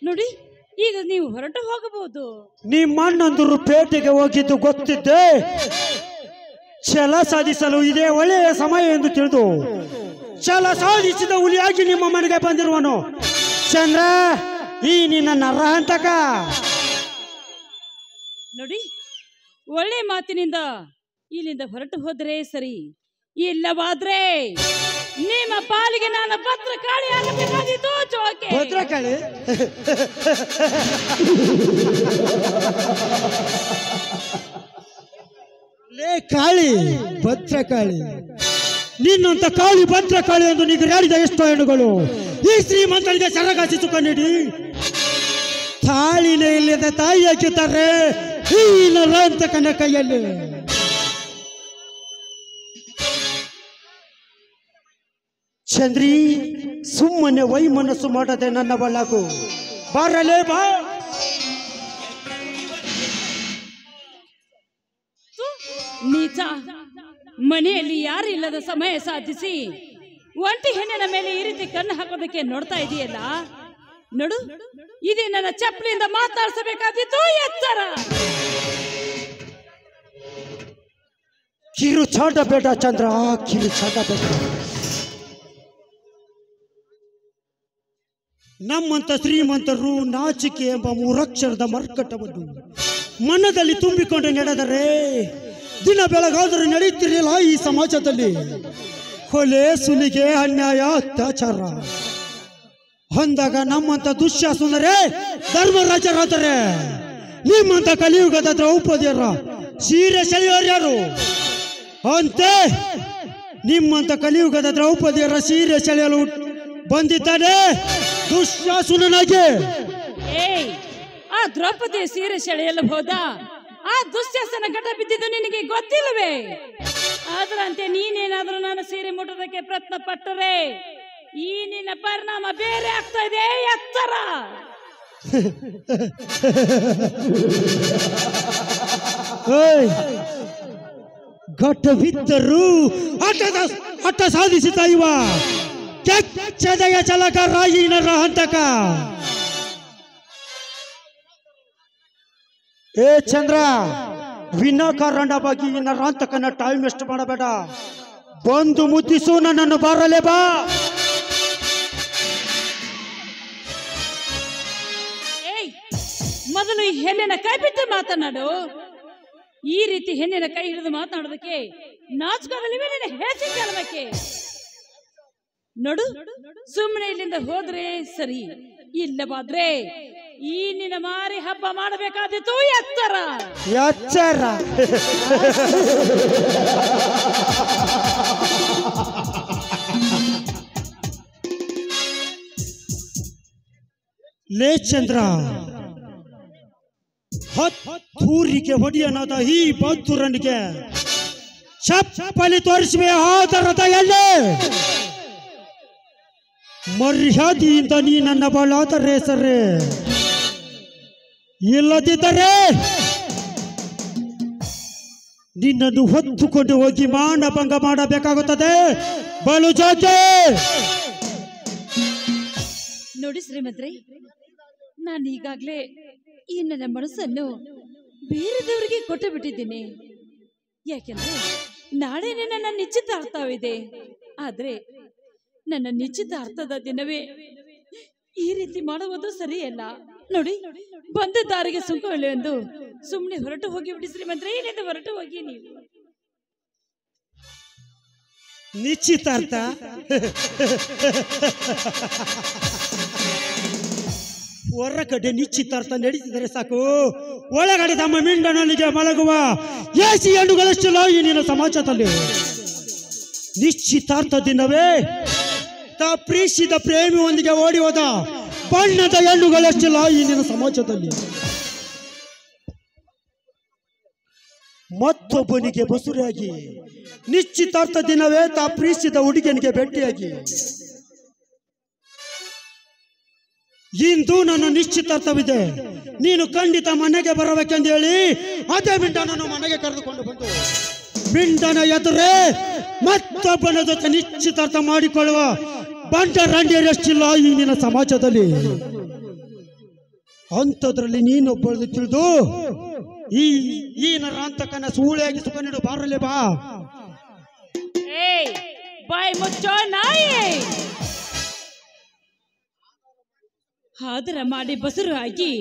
ನೋಡಿ, ಈಗ ನೀವು ಹೊರಟು ಹೋಗಬಹುದು. ನಿಮ್ಮ ಅಣ್ಣಂದರು ಪೇಟೆಗೆ ಹೋಗಿದ್ದು ಗೊತ್ತಿದ್ದೆ. ಛಲ ಸಾಧಿಸಲು ಇದೇ ಒಳ್ಳೆಯ ಸಮಯ ಎಂದು ತಿಳಿದು ಛಲ ಸಾಧಿಸಿದ ಹುಲಿಯಾಗಿ ನಿಮ್ಮ ಮನೆಗೆ ಬಂದಿರುವನು ಚಂದ್ರ, ಈ ನಿನ್ನ ನರಹಂತಕ. ನೋಡಿ, ಒಳ್ಳೆ ಮಾತಿನಿಂದ ಇಲ್ಲಿಂದ ಹೊರಟು ಹೋದರೆ ಸರಿ, ಇಲ್ಲವಾದ್ರೆ ನಿಮ್ಮ ಪಾಲಿಗೆ ನಾನು ಭದ್ರಕಾಳಿ ಆಗಬೇಕಾಗಿತ್ತು. ಜೋಕೆ ಭದ್ರಕಾಳಿ? ಲೇ ಕಾಳಿ, ಭದ್ರಕಾಳಿ, ನಿನ್ನಂತ ಕಾಳಿ ಭದ್ರಕಾಳಿ ಎಂದು ನಿಗರಾಡಿದ ಎಷ್ಟೋ ಹೆಣ್ಣುಗಳು ಈ ಶ್ರೀಮಂತನಿಗೆ ಸರಗಾಸಿ ಸುಖನಿಡಿ ತಾಳಿನ ಇಲ್ಲದ ತಾಯಿ ಹಾಕಿದ್ದಾರೆ ಈ ನರಹಂತಕನ ಕೈಯಲ್ಲಿ. ಚಂದ್ರಿ, ಸುಮ್ಮನೆ ವೈಮನಸ್ಸು ಮಾಡದೆ ನನ್ನ ಬಳ್ಳಾಕು ಬಾರಲೇ ಬಾ. ನೀಚ, ಮನೆಯಲ್ಲಿ ಯಾರು ಇಲ್ಲದ ಸಮಯ ಸಾಧಿಸಿ ಒಂಟಿ ಹೆಣ್ಣಿನ ಮೇಲೆ ಈ ರೀತಿ ಕಣ್ಣು ಹಾಕೋದಕ್ಕೆ ನೋಡ್ತಾ ಇದೆಯಲ್ಲ. ನೋಡು, ಇದೇ ನನ್ನ ಚಪ್ಪಲಿಯಿಂದ ಮಾತಾಡಿಸಬೇಕಾದಿತ್ತು. ಎತ್ತರ ಕಿರು ಚಾಟ ಬೇಡ ಚಂದ್ರ, ಕಿರು ಚಾಟ ಬೇಡ. ನಮ್ಮಂತ ಶ್ರೀಮಂತರು ನಾಚಿಕೆ ಎಂಬ 3 ಅಕ್ಷರದ ಮರ್ಕಟವನ್ನು ಮನದಲ್ಲಿ ತುಂಬಿಕೊಂಡು ನಡೆದರೆ ದಿನ ಬೆಳಗಾದರೂ ನಡೆಯುತ್ತಿರಲಿಲ್ಲ ಈ ಸಮಾಜದಲ್ಲಿ. ಕೊಲೆ, ಸುಲಿಗೆ, ಅನ್ಯಾಯ, ಅತ್ಯಾಚಾರ ಅಂದಾಗ ನಮ್ಮಂತ ದುಶ್ಯಾಸನರೇ ಧರ್ಮರಾಜರಾದರೆ ನಿಮ್ಮಂತ ಕಲಿಯುಗದ ದ್ರೌಪದಿಯರ ಸೀರೆ ಸೆಳೆಯೋರು ಯಾರು? ಅಂತೆ ನಿಮ್ಮಂತ ಕಲಿಯುಗದ ದ್ರೌಪದಿಯರ ಸೀರೆ ಸೆಳೆಯಲು ಬಂದಿದ್ದಾನೆ ದುಶ್ಯಾಸನನಾಗಿ. ಆ ದ್ರೌಪದಿ ಸೀರೆ ಸೆಳೆಯಲು ಹೋದ ಆ ದುಶ್ಯಾಸನ ಘಟ ಬಿದ್ದಿದ್ದು ನಿನಗೆ ಗೊತ್ತಿಲ್ಲವೇ? ಅದರಂತೆ ನೀನೇನಾದ್ರೂ ನಾನು ಸೀರೆ ಮುಟ್ಟೋದಕ್ಕೆ ಪ್ರಯತ್ನ ಪಟ್ಟರೆ ಈ ನಿನ್ನ ಪರಿಣಾಮ ಬೇರೆ ಆಗ್ತಾ ಇದೆ. ಎತ್ತರ ಘಟವಿದ್ದರೂ ಹಠ ಸಾಧಿಸುತ್ತ ಇವ ಕೆಚ್ಚದೆಯ ಚಲಕರ ಈ ನರಹಂತಕ. ಏ ಚಂದ್ರ, ವಿನಾಕಾರಣ ಬಗ್ಗೆ ಈ ನರಹಂತಕನ ಟೈಮ್ ವೇಸ್ಟ್ ಮಾಡಬೇಡ. ಬಂದು ಮುದ್ದಿಸು ನನ್ನನ್ನು, ಬಾರಲೇ ಬಾ. ಮೊದಲು ಈ ಹೆಣ್ಣಿನ ಕೈ ಬಿಟ್ಟು ಮಾತನಾಡು. ಈ ರೀತಿ ಹೆಣ್ಣಿನ ಕೈ ಹಿಡಿದು ಮಾತನಾಡೋದಕ್ಕೆ ನಾಚಿಕೊಳ್ಳಲಿವೆ ನಿನ್ನ ಹೆಚ್ಚಿನ ಜನ್ಮಕ್ಕೆ. ನೋಡು, ಸುಮ್ಮನೆ ಇಲ್ಲಿಂದ ಹೋದ್ರೆ ಸರಿ, ಇಲ್ಲವಾದ್ರೆ ಈ ನಿನ್ನ ಮಾರಿ ಹಬ್ಬ ಮಾಡಬೇಕಾದಿತ್ತು. ಎತ್ತರ ಎಚ್ಚರ. ಲೇ ಚಂದ್ರ, ಹತ್ತೂರಿಗೆ ಹೊಡಿಯನಾದ ಈ ಬೌದ್ಧರನಿಗೆ ಚಪ್ಪಲಿ ತೋರಿಸುವೆ ಆದರದ ಎಲ್ಲೇ. ಮರ್ಯಾದೆಯಿಂದ ನೀ ನನ್ನ ಬಾಳಾದರೆ ಸರಿ, ಇಲ್ಲದಿದ್ದರೆ ನಿನ್ನನ್ನು ಹೊತ್ತುಕೊಂಡು ಹೋಗಿ ಮಾನಭಂಗ ಮಾಡಬೇಕಾಗುತ್ತದೆ. ಬಲು ಜಾತಿ ನೋಡಿ ಶ್ರೀಮಂತ್ರಿ, ನಾನು ಈಗಾಗಲೇ ಈ ನನ್ನ ಮನಸ್ಸನ್ನು ಬೇರೆದವರಿಗೆ ಕೊಟ್ಟು ಬಿಟ್ಟಿದ್ದೀನಿ. ಯಾಕೆಂದ್ರೆ ನಾಳೆ ನನ್ನ ನಿಶ್ಚಿತಾರ್ಥವಿದೆ. ಆದ್ರೆ ನನ್ನ ನಿಶ್ಚಿತಾರ್ಥದ ದಿನವೇ ಈ ರೀತಿ ಮಾಡುವುದು ಸರಿಯಲ್ಲ. ನೋಡಿ, ಬಂದ ದಾರಿಗೆ ಸುಂಕವಿಲ್ಲ ಎಂದು ಸುಮ್ಮನೆ ಹೊರಟು ಹೋಗಿ ಬಿಡಿ ಶ್ರೀಮಂತ್ರಿ. ಇಲ್ಲಿಂದ ಹೊರಟು ಹೋಗಿ ನೀವು. ನಿಶ್ಚಿತಾರ್ಥ ಹೊರಗಡೆ ನಿಶ್ಚಿತಾರ್ಥ ನಡೀತಿದ್ರೆ ಸಾಕು, ಒಳಗಡೆ ತಮ್ಮ ಮಿಂಡನೊಂದಿಗೆ ಮಲಗುವ ಏಸಿ ಹೆಣ್ಣುಗಳಷ್ಟಿಲ್ಲ ಈ ನಿನ್ನ ಸಮಾಜದಲ್ಲಿ. ನಿಶ್ಚಿತಾರ್ಥ ದಿನವೇ ಪ್ರೀತಿಸಿದ ಪ್ರೇಮಿಯೊಂದಿಗೆ ಓಡಿ ಹೋದ ಬಣ್ಣದ ಹೆಣ್ಣುಗಳಷ್ಟಿಲ್ಲ ಈ ನಿನ್ನ ಸಮಾಜದಲ್ಲಿ. ಮತ್ತೊಬ್ಬನಿಗೆ ಬಸುರಾಗಿ ನಿಶ್ಚಿತಾರ್ಥ ದಿನವೇ ಪ್ರೀತಿಸಿದ ಹುಡುಗನಿಗೆ ಭೇಟಿಯಾಗಿ, ಇಂದು ನನ್ನ ನಿಶ್ಚಿತಾರ್ಥವಿದೆ, ನೀನು ಖಂಡಿತ ಮನೆಗೆ ಬರಬೇಕೆಂದು ಹೇಳಿ ಅದೇ ಮಿಂಡನನ್ನು ಮನೆಗೆ ಕರೆದುಕೊಂಡು ಬಂದು ಮಿಂಡನ ಎದುರೇ ಮತ್ತೊಬ್ಬನ ಜೊತೆ ನಿಶ್ಚಿತಾರ್ಥ ಮಾಡಿಕೊಳ್ಳುವ ಬಂಟ ರಂಡಿಯರಷ್ಟಿಲ್ಲ ಈ ನಿನ್ನ ಸಮಾಜದಲ್ಲಿ. ಅಂಥದ್ರಲ್ಲಿ ನೀನೊಬ್ಬಳು ತಿಳಿದು ಈ ನರಾಂತಕನ ಸೂಳೆಯಾಗಿ ಸುಖ ನೀಡು ಬಾರಲೇ ಬಾ. ಬಾಯ್ ಮುಚ್ಚೋ ನಾಯಿ. ಆದರ ಮಾಡಿ ಬಸರು ಹಾಕಿ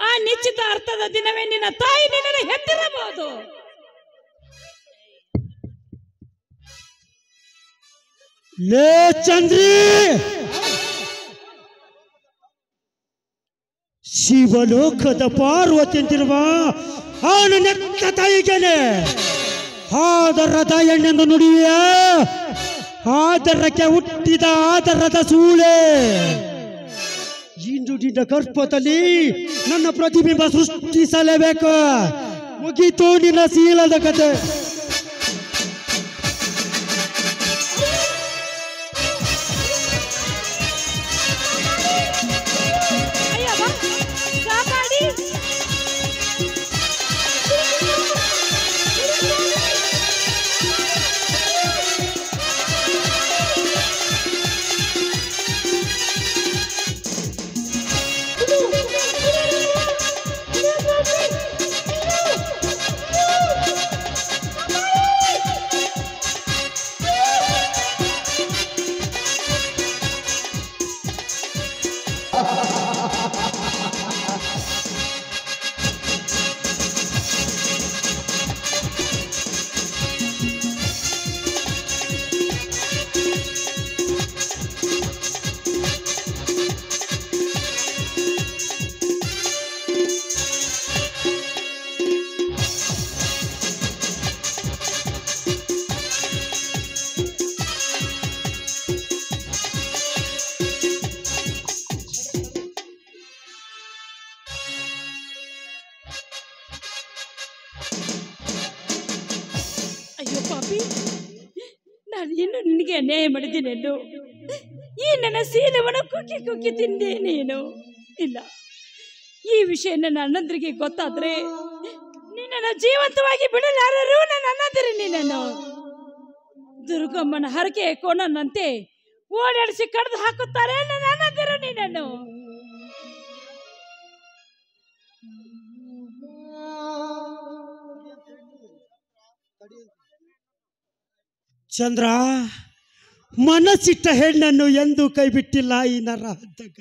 ಆ ನಿಶ್ಚಿತಾರ್ಥದ ದಿನವೇ ನಿನ್ನ ತಾಯಿ ನಿನ್ನನ್ನು ಹೆತ್ತಿರಬಹುದು. ಲೇ ಚಂದ್ರಿ, ಶಿವಲೋಕದ ಪಾರ್ವತಿ ಅಂತಿರುವ ಆನನೆತ್ತ ತಾಯಿಗೆನೆ ಆದರದ ಎಣ್ಣೆಂದು ನುಡಿಯ, ಆದರಕ್ಕೆ ಹುಟ್ಟಿದ ಆದರದ ಸೂಳೆ. ಇಂದು ನಿನ್ನ ಗರ್ಭದಲ್ಲಿ ನನ್ನ ಪ್ರತಿಬಿಂಬ ಸೃಷ್ಟಿಸಲೇಬೇಕು. ಮುಗೀತು ನಿನ್ನ ಶೀಲದ ಕತೆ. ಅಯ್ಯೋ ಪಾಪಿ, ನಾನು ಇನ್ನು ನಿನಗೆ ಅನ್ಯಾಯ ಮಾಡಿದ್ದೀನಿ. ಈ ನನ್ನ ಸೀಲವನ್ನು ಕುಕ್ಕಿ ಕುಕ್ಕಿ ತಿಂದೆ ನೀನು. ಇಲ್ಲ, ಈ ವಿಷಯ ನನ್ನ ಅಣ್ಣಂದ್ರಿಗೆ ಗೊತ್ತಾದ್ರೆ ನಿನ್ನನ್ನು ಜೀವಂತವಾಗಿ ಬಿಡಲಾರರು. ನನ್ನ ಅಣ್ಣಂದಿರು ನಿನ್ನನ್ನು ದುರ್ಗಮ್ಮನ ಹರಕೆ ಕೋಣನಂತೆ ಓಡಾಡಿಸಿ ಕಡ್ದು ಹಾಕುತ್ತಾರೆ. ನನ್ನ ಅಣ್ಣಂದಿರು ನಿನ್ನನ್ನು. ಚಂದ್ರ, ಮನಸ್ಸಿಟ್ಟ ಹೆಣ್ಣನ್ನು ಎಂದು ಕೈ ಬಿಟ್ಟಿಲ್ಲ ಈ ನರಹಂತಕ.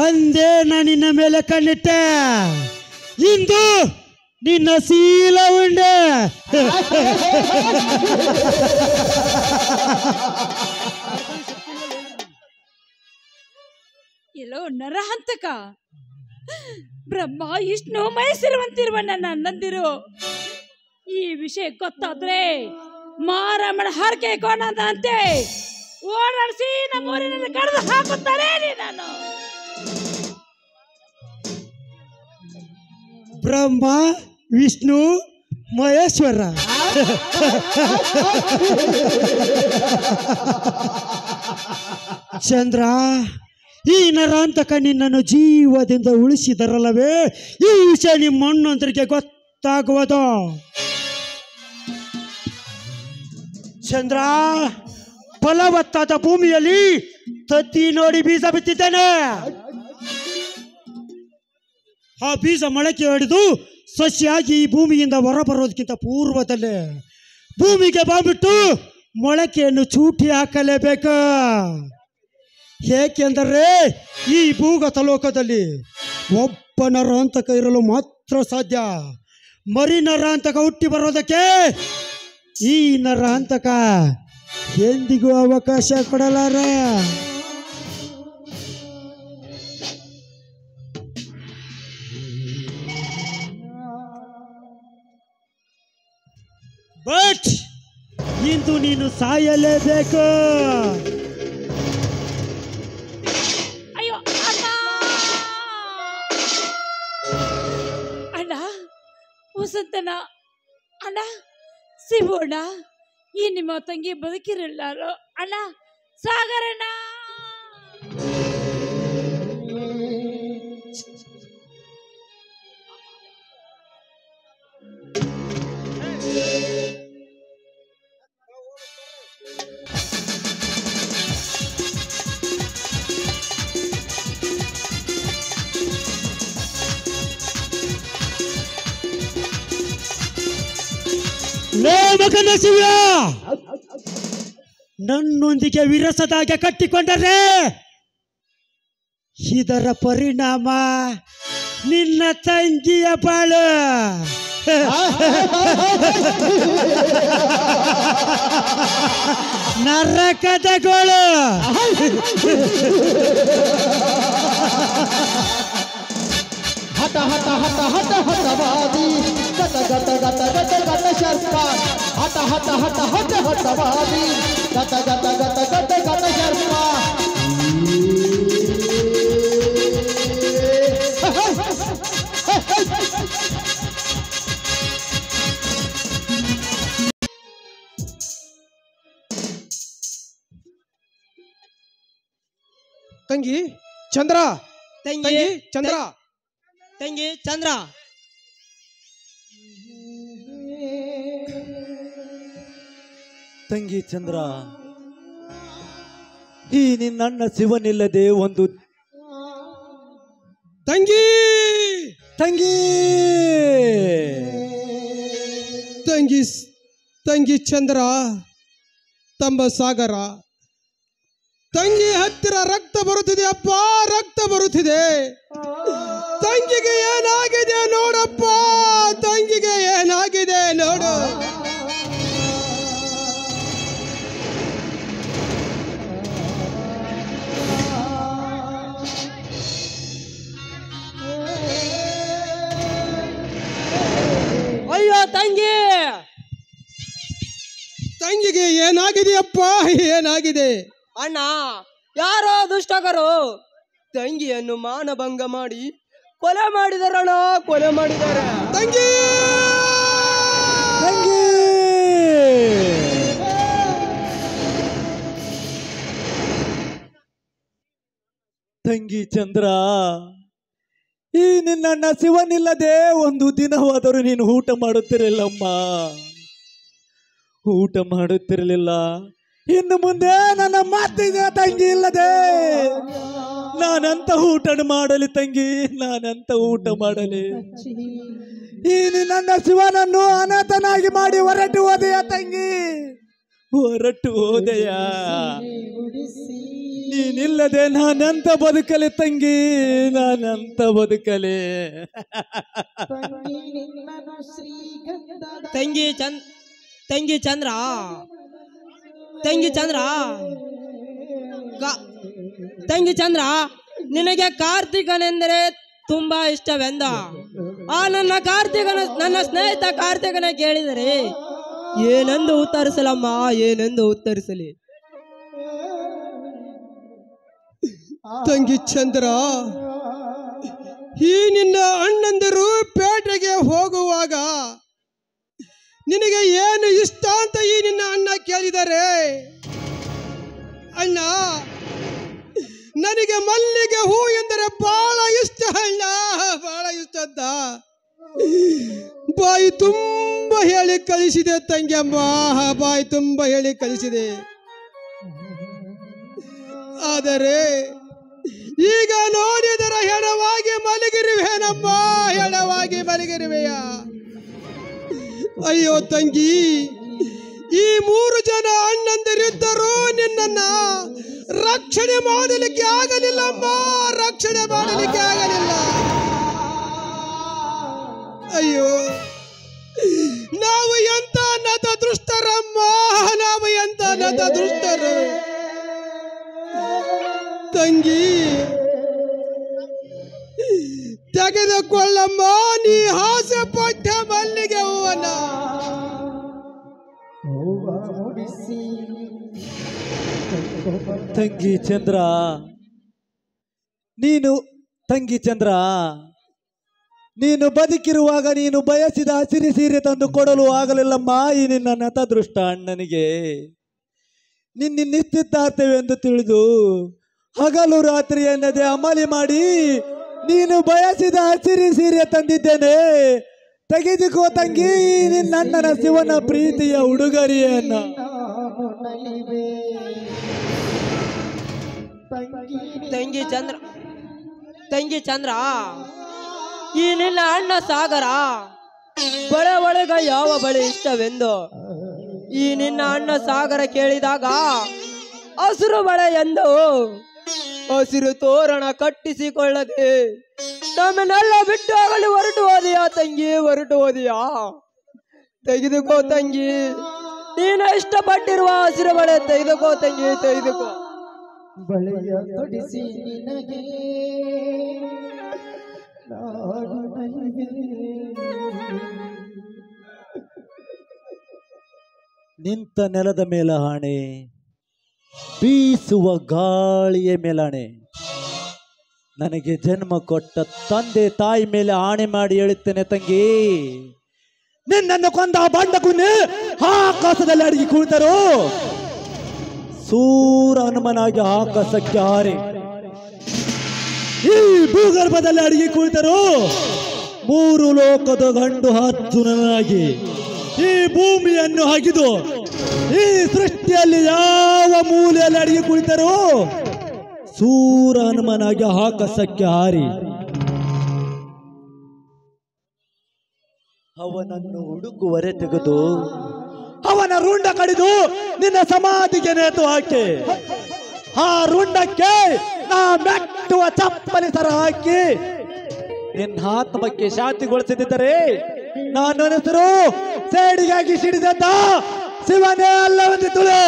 ಅಂದೇ ನಾನು ನಿನ್ನ ಮೇಲೆ ಕಣ್ಣಿಟ್ಟೆ, ಇಂದು ನಿನ್ನ ಶೀಲ ಉಂಡೆ. ಎಲ್ಲೋ ನರಹಂತಕ, ಬ್ರಹ್ಮ ವಿಷ್ಣು ಮೈಸಿರುವಂತಿರುವ ನನ್ನ ಅಣ್ಣಂದಿರು ಈ ವಿಷಯ ಗೊತ್ತಾದ್ರೆ ಮಾರಮ್ಮನ ಹರಕೆ ಕೋಣದಂತೆ ಓಡಾಡಿಸಿ ನಮ್ಮೂರಿನಲ್ಲಿ ಕಡ್ದು ಹಾಕುತ್ತಾರೆ. ನಾನು ಬ್ರಹ್ಮ ವಿಷ್ಣು ಮಹೇಶ್ವರ. ಚಂದ್ರ, ಈ ನರಾಂತಕ ನಿನ್ನನ್ನು ಜೀವದಿಂದ ಉಳಿಸಿದರಲ್ಲವೇ ಈ ವಿಷಯ ನಿಮ್ಮ ಅಣ್ಣಂದರಿಗೆ ಗೊತ್ತಾಗುವುದು. ಚಂದ್ರ, ಫಲವತ್ತಾದ ಭೂಮಿಯಲ್ಲಿ ತತ್ತಿ ನೋಡಿ ಬೀಜ ಬಿತ್ತಿದ್ದೇನೆ. ಆ ಬೀಜ ಮೊಳಕೆ ಹೊಡೆದು ಸಸ್ಯಾಗಿ ಈ ಭೂಮಿಯಿಂದ ಹೊರಬರೋದಕ್ಕಿಂತ ಪೂರ್ವದಲ್ಲೇ ಭೂಮಿಗೆ ಬಾಂಬಿಟ್ಟು ಮೊಳಕೆಯನ್ನು ಚೂಟಿ ಹಾಕಲೇಬೇಕು. ಏಕೆಂದರೆ ಈ ಭೂಗತ ಲೋಕದಲ್ಲಿ ಒಬ್ಬ ನರಾಂತಕ ಇರಲು ಮಾತ್ರ ಸಾಧ್ಯ. ಮರಿ ನರಾಂತಕ ಹುಟ್ಟಿ ಬರೋದಕ್ಕೆ ಈ ನರಾಂತಕ ಎಂದಿಗೂ ಅವಕಾಶ ಕೊಡಲಾರ. ಬಟ್ ಇಂದು ನೀನು ಸಾಯಲೇಬೇಕು. ಅಯ್ಯೋ ಅಣ್ಣ, ಅಣ್ಣ ವಸಂತನ ಅಣ್ಣ, ಶಿವಣ್ಣ, ಈ ನಿಮ್ಮ ತಂಗಿ ಬದುಕಿರಲ್ಲಾರೋ ಅಣ್ಣ, ಸಾಗರಣ್ಣ. ಲೇ ಮಗನ ಶಿವ, ನನ್ನೊಂದಿಗೆ ವಿರಸದಾಗೆ ಕಟ್ಟಿಕೊಂಡರೆ ಇದರ ಪರಿಣಾಮ ನಿನ್ನ ತಂಗಿಯ ಬಾಳು ನರಕದ ಗೋಳು. ಹಠ ಹಠ ಹಠ ಹಠ ಹಠವಾದಿ ಗತ ಗತ ಗತ ಗತ ಗತ ಶರ್ಪ. ಹಠ ಹಠ ಹಠ ಹಠ ಹಠವಾದಿ ಗತ ಗತ ಗತ ಗತ ಗತ ಶರ್ಪ. ತಂಗಿ ಚಂದ್ರ, ತಂಗಿ ಚಂದ್ರ, ತಂಗಿ ಚಂದ್ರ, ತಂಗಿ ಚಂದ್ರ, ಈ ನಿನ್ನಣ್ಣ ಶಿವನಿಲ್ಲದೆ ಒಂದು ತಂಗಿ ತಂಗಿ ತಂಗಿ ತಂಗಿ ಚಂದ್ರ, ತಂಬ ಸಾಗರ, ತಂಗಿ ಹತ್ತಿರ ರಕ್ತ ಬರುತ್ತಿದೆ ಅಪ್ಪ, ರಕ್ತ ಬರುತ್ತಿದೆ. ತಂಗಿಗೆ ಏನಾಗಿದೆ ನೋಡಪ್ಪ, ತಂಗಿಗೆ ಏನಾಗಿದೆ ನೋಡು. ಅಯ್ಯೋ ತಂಗಿ, ತಂಗಿಗೆ ಏನಾಗಿದೆಯಪ್ಪ, ಏನಾಗಿದೆ? ಅಣ್ಣ, ಯಾರೋ ದುಷ್ಟಕರು ತಂಗಿಯನ್ನು ಮಾನಭಂಗ ಮಾಡಿ ಕೊಲೆ ಮಾಡಿದಾರಣ್ಣ, ಕೊಲೆ ಮಾಡಿದ್ದಾರೆ. ತಂಗಿ ತಂಗಿ ತಂಗಿ ಚಂದ್ರ, ಈ ನಿನ್ನಣ್ಣ ಶಿವನಿಲ್ಲದೆ ಒಂದು ದಿನವಾದರೂ ನೀನು ಊಟ ಮಾಡುತ್ತಿರಲಿಲ್ಲಮ್ಮ, ಊಟ ಮಾಡುತ್ತಿರಲಿಲ್ಲ. ಇನ್ನು ಮುಂದೆ ನನ್ನ ಮಾತಿಗೆ ತಂಗಿ ಇಲ್ಲದೆ ನಾನಂತ ಊಟ ಮಾಡಲಿ ತಂಗಿ, ನಾನಂತ ಊಟ ಮಾಡಲಿ. ಈ ನಿನ್ನ ಶಿವನನ್ನು ಅನಾಥನಾಗಿ ಮಾಡಿ ಹೊರಟು ಹೋದೆಯ ತಂಗಿ, ಹೊರಟು ಹೋದೆಯ. ನೀನಿಲ್ಲದೆ ನಾನಂತ ಬದುಕಲಿ ತಂಗಿ, ನಾನಂತ ಬದುಕಲಿ. ತಂಗಿ ತಂಗಿ ಚಂದ್ರ, ತಂಗಿ ಚಂದ್ರ, ತಂಗಿ ಚಂದ್ರ, ನಿನಗೆ ಕಾರ್ತಿಕನೆಂದರೆ ತುಂಬಾ ಇಷ್ಟವೆಂದ. ಆ ನನ್ನ ಸ್ನೇಹಿತ ಕಾರ್ತಿಕನ ಕೇಳಿದರೆ ಏನೆಂದು ಉತ್ತರಿಸಲಮ್ಮ, ಏನೆಂದು ಉತ್ತರಿಸಲಿ? ತಂಗಿ ಚಂದ್ರ, ಈ ನಿನ್ನ ಅಣ್ಣಂದಿರು ಪೇಟೆಗೆ ಹೋಗುವಾಗ ನಿನಗೆ ಏನು ಇಷ್ಟ ಅಂತ ಈ ನಿನ್ನ ಅಣ್ಣ ಕೇಳಿದರೆ, ಅಣ್ಣ ನನಗೆ ಮಲ್ಲಿಗೆ ಹೂ ಎಂದರೆ ಬಹಳ ಇಷ್ಟ ಅಣ್ಣ, ಬಹಳ ಇಷ್ಟ ಅಂತ ಬಾಯಿ ತುಂಬ ಹೇಳಿ ಕಳಿಸಿದೆ ತಂಗಿಯಮ್ಮ, ಬಾಯಿ ತುಂಬ ಹೇಳಿ ಕಳಿಸಿದೆ. ಆದರೆ ಈಗ ನೋಡಿದರ ಹೆಣವಾಗಿ ಮಲಗಿರುವೇನಮ್ಮ, ಹೆಣವಾಗಿ ಮಲಗಿರುವೆಯ. ಅಯ್ಯೋ ತಂಗಿ, ಈ 3 ಜನ ಅಣ್ಣಂದಿರಿದ್ದರೂ ನಿನ್ನನ್ನ ರಕ್ಷಣೆ ಮಾಡಲಿಕ್ಕೆ ಆಗಲಿಲ್ಲಮ್ಮ, ರಕ್ಷಣೆ ಮಾಡಲಿಕ್ಕೆ ಆಗಲಿಲ್ಲ. ಅಯ್ಯೋ, ನಾವು ಎಂತ ನತ ದೃಷ್ಟರಮ್ಮ, ನಾವು ಎಂತ ನತ ದೃಷ್ಟರು. ತಂಗಿ, ತೆಗೆದುಕೊಳ್ಳಮ್ಮ ನೀ ಹಾಸ್ಯ ಪಟ್ಟ ಮಲ್ಲಿಗೆ ಹೂವನ್ನ. ತಂಗಿ ಚಂದ್ರ, ನೀನು ಬದುಕಿರುವಾಗ ನೀನು ಬಯಸಿದ ಹಸಿರು ಸೀರೆ ತಂದು ಕೊಡಲು ಆಗಲಿಲ್ಲಮ್ಮ ಈ ನಿನ್ನ ನತದೃಷ್ಟ ಅಣ್ಣನಿಗೆ. ನಿನ್ನ ನಿಶ್ಚಿತಾರ್ಥವೆಂದು ತಿಳಿದು ಹಗಲು ರಾತ್ರಿ ಎನ್ನದೆ ಅಮಲಿ ಮಾಡಿ ನೀನು ಬಯಸಿದ ಹಸಿರು ಸೀರೆ ತಂದಿದ್ದೇನೆ. ತೆಗೆದುಕೋ ತಂಗಿ ನಿನ್ನ ಅಣ್ಣನ ಶಿವನ ಪ್ರೀತಿಯ ಉಡುಗೊರೆಯನ್ನ. ತಂಗಿ ಚಂದ್ರ, ಈ ನಿನ್ನ ಅಣ್ಣ ಸಾಗರ ಬಳೆ ಒಳಗ ಯಾವ ಬಳೆ ಇಷ್ಟವೆಂದು ಈ ನಿನ್ನ ಅಣ್ಣ ಸಾಗರ ಕೇಳಿದಾಗ ಹಸಿರು ಬಳೆ ಎಂದು ಹಸಿರು ತೋರಣ ಕಟ್ಟಿಸಿಕೊಳ್ಳದೆ ನಮ್ಮನ್ನೆಲ್ಲ ಬಿಟ್ಟು ಆಗಲಿ ಹೊರಟು ಹೋದಿಯಾ ತಂಗಿ, ಹೊರಟು ಹೋದಿಯಾ? ತೆಗೆದುಕೋ ತಂಗಿ, ನೀನು ಇಷ್ಟಪಟ್ಟಿರುವ ಹಸಿರು ಬಳೆ ತೆಗೆದುಕೋ ತಂಗಿ, ತೆಗೆದುಕೋ. ಬಳೆಯ ತೊಡಿಸಿ ನಿನಗೆ ನಿಂತ ನೆಲದ ಮೇಲ ಹಾಣೆ, ಬೀಸುವ ಗಾಳಿಯ ಮೇಲಾಣೆ, ನನಗೆ ಜನ್ಮ ಕೊಟ್ಟ ತಂದೆ ತಾಯಿ ಮೇಲೆ ಆಣೆ ಮಾಡಿ ಹೇಳುತ್ತೇನೆ ತಂಗಿ, ನಿನ್ನನ್ನು ಕೊಂದ ಬಂಡಗುನೆ ಆಕಾಶದಲ್ಲಿ ಅಡಗಿ ಕುಳಿತರು ಸೂರ ಹನುಮನಾಗಿ ಆಕಾಶಕ್ಕೆ ಹಾರಿ ಈ ಭೂಗರ್ಭದಲ್ಲಿ ಅಡಗಿ ಕುಳಿತರು 3 ಲೋಕದ ಗಂಡು ಅರ್ಜುನನಾಗಿ ಈ ಭೂಮಿಯನ್ನು ಹಗಿದು ಈ ಸೃಷ್ಟಿಯಲ್ಲಿ ಯಾವ ಮೂಲೆಯಲ್ಲಿ ಅಡಗಿ ಕುಳಿತರು ಸೂರ ಹನುಮನಾಗಿ ಆಕಾಶಕ್ಕೆ ಹಾರಿ ಅವನನ್ನು ಹುಡುಕುವರೆ ತೆಗೆದು ಅವನ ರುಂಡ ಕಡಿದು ನಿನ್ನ ಸಮಾಧಿಗೆ ನೇತು ಹಾಕಿ ಆ ರುಂಡಕ್ಕೆ ನಾ ಮೆಟ್ಟುವ ಚಪ್ಪಲಿ ಸರ ಹಾಕಿ ನಿನ್ನ ಆತ್ಮಕ್ಕೆ ಶಾಂತಿಗೊಳಿಸದಿದ್ದರೆ ನಾನು ಹೆಸರು ಸೇಡಿಗಾಗಿ ಸಿಡಿದಂತ ಶಿವನೇ ಅಲ್ಲವೆಂದಿದ್ದುವೆ.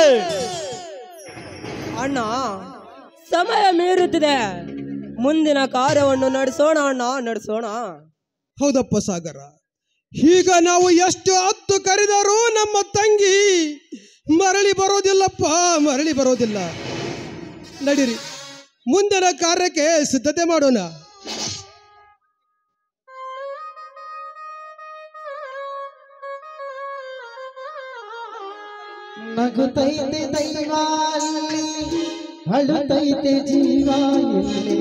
ಅಣ್ಣ, ಸಮಯ ಮೀರುತ್ತಿದೆ, ಮುಂದಿನ ಕಾರ್ಯವನ್ನು ನಡೆಸೋಣ ಅಣ್ಣ, ನಡೆಸೋಣ. ಹೌದಪ್ಪ ಸಾಗರ, ಈಗ ನಾವು ಎಷ್ಟು ಹೊತ್ತು ಕರೆದರೂ ನಮ್ಮ ತಂಗಿ ಮರಳಿ ಬರೋದಿಲ್ಲಪ್ಪ, ಮರಳಿ ಬರೋದಿಲ್ಲ. ನಡೀರಿ, ಮುಂದಿನ ಕಾರ್ಯಕ್ಕೆ ಸಿದ್ಧತೆ ಮಾಡೋಣ. ನಗುತ್ತೈತೆ ದೈವ ಇಲ್ಲಿ, ಅಳುತ್ತೈತೆ ಜೀವ ಇಲ್ಲಿ.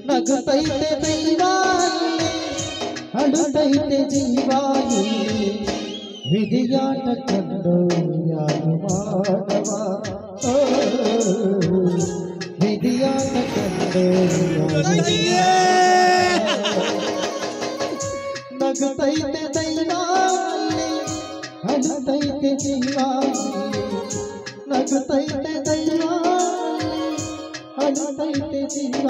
ನಗುತ್ತೈತೆ ದೈವ ಇಲ್ಲಿ, ಅಳುತ್ತೈತೆ ಜೀವ ಇಲ್ಲಿ. ವಿಧಿಯಾಟ ಕಂಡು ಯಾರು ಮಾಡವ, ವಿಧಿಯಾಟ ಕಂಡು ನಗುತ್ತೈತೆ ದೈವ ಇಲ್ಲಿ, ಅಳುತ್ತೈತೆ ಜೀವ ಇಲ್ಲಿ. ನಗುತ್ತೈತೆ ದೈವ ಇಲ್ಲಿ, ಅಳುತ್ತೈತೆ ಜೀವ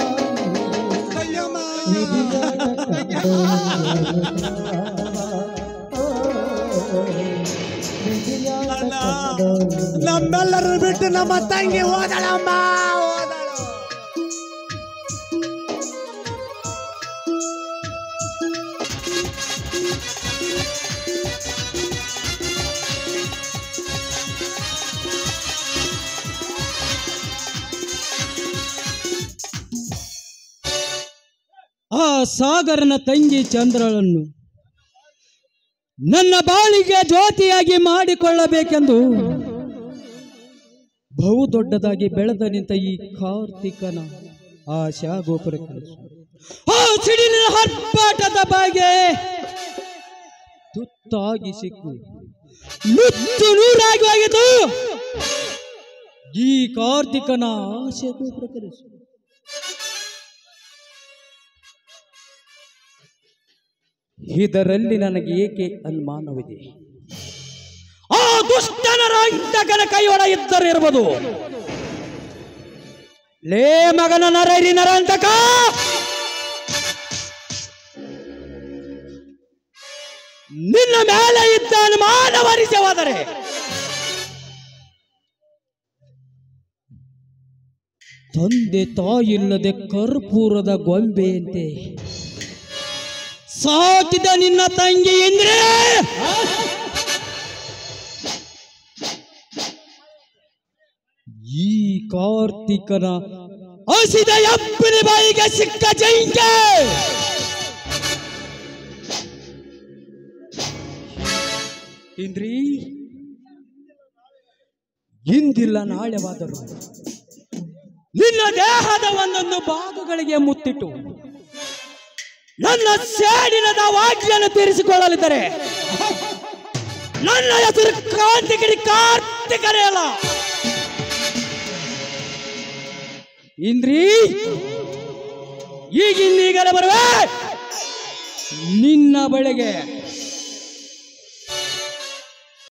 ನಮ್ಮೆಲ್ಲರೂ ಬಿಟ್ಟು ನಮ್ಮ ತಂಗಿ ಓದಳಮ್ಮ, ಆ ಸಾಗರನ ತಂಗಿ ಚಂದ್ರಳನ್ನು ನನ್ನ ಬಾಳಿಗೆ ಜ್ಯೋತಿಯಾಗಿ ಮಾಡಿಕೊಳ್ಳಬೇಕೆಂದು ಬಹು ದೊಡ್ಡದಾಗಿ ಬೆಳೆದ ನಿಂತ ಈ ಕಾರ್ತಿಕನ ಆಶಾ ಗೋಪುರ ಆ ಸಿಡಿಲಿನ ಹರ್ಪಾಟದ ಬಾಗೆ ತುತ್ತಾಗಿ ಸಿಕ್ಕು ನುಚ್ಚು ನೂರಾಗಿ ಹೋಗಿತು. ಈ ಕಾರ್ತಿಕನ ಆಶೆಗೂ ಪ್ರಕಟಿಸು. ಇದರಲ್ಲಿ ನನಗೆ ಏಕೆ ಅನುಮಾನವಿದೆ. ಆ ದುಷ್ಟನ ರಂಟಕನ ಕೈಯೊಳ ಇದ್ದರೆ ಲೇ ಮಗನ ನರರಿ ನರಂತಕ, ನಿನ್ನ ಮೇಲೆ ಇದ್ದ ಅನುಮಾನವರಿಸಿ ಹೋದರೆ ತಂದೆ ತಾಯಿಲ್ಲದೆ ಕರ್ಪೂರದ ಗೊಂಬೆಯಂತೆ ಸಾಕಿದ ನಿನ್ನ ತಂಗಿ ಎಂದ್ರೆ ಈ ಕಾರ್ತಿಕನ ಹಸಿದ ಅಪ್ಪನ ಬಾಯಿಗೆ ಸಿಕ್ಕ ಜೈಂಕೆ ಇಂದ್ರಿ, ಇಂದಿಲ್ಲ ನಾಳೆವಾದರೂ ನಿನ್ನ ದೇಹದ ಒಂದೊಂದು ಭಾಗಗಳಿಗೆ ಮುತ್ತಿಟ್ಟು ನನ್ನ ಸೇಡಿನದ ವಾಕ್ಯವನ್ನು ತೀರಿಸಿಕೊಳ್ಳಲಿದ್ದರೆ ನನ್ನ ಹೆಸರು ಕ್ರಾಂತಿಗಿರಿ ಕಾರ್ತಿಕನೇ ಅಲ್ಲ. ಇಂದ್ರಿ, ಈಗಿಂದೀಗಲೇ ಬರುವೆ ನಿನ್ನ ಬಳಿಗೆ.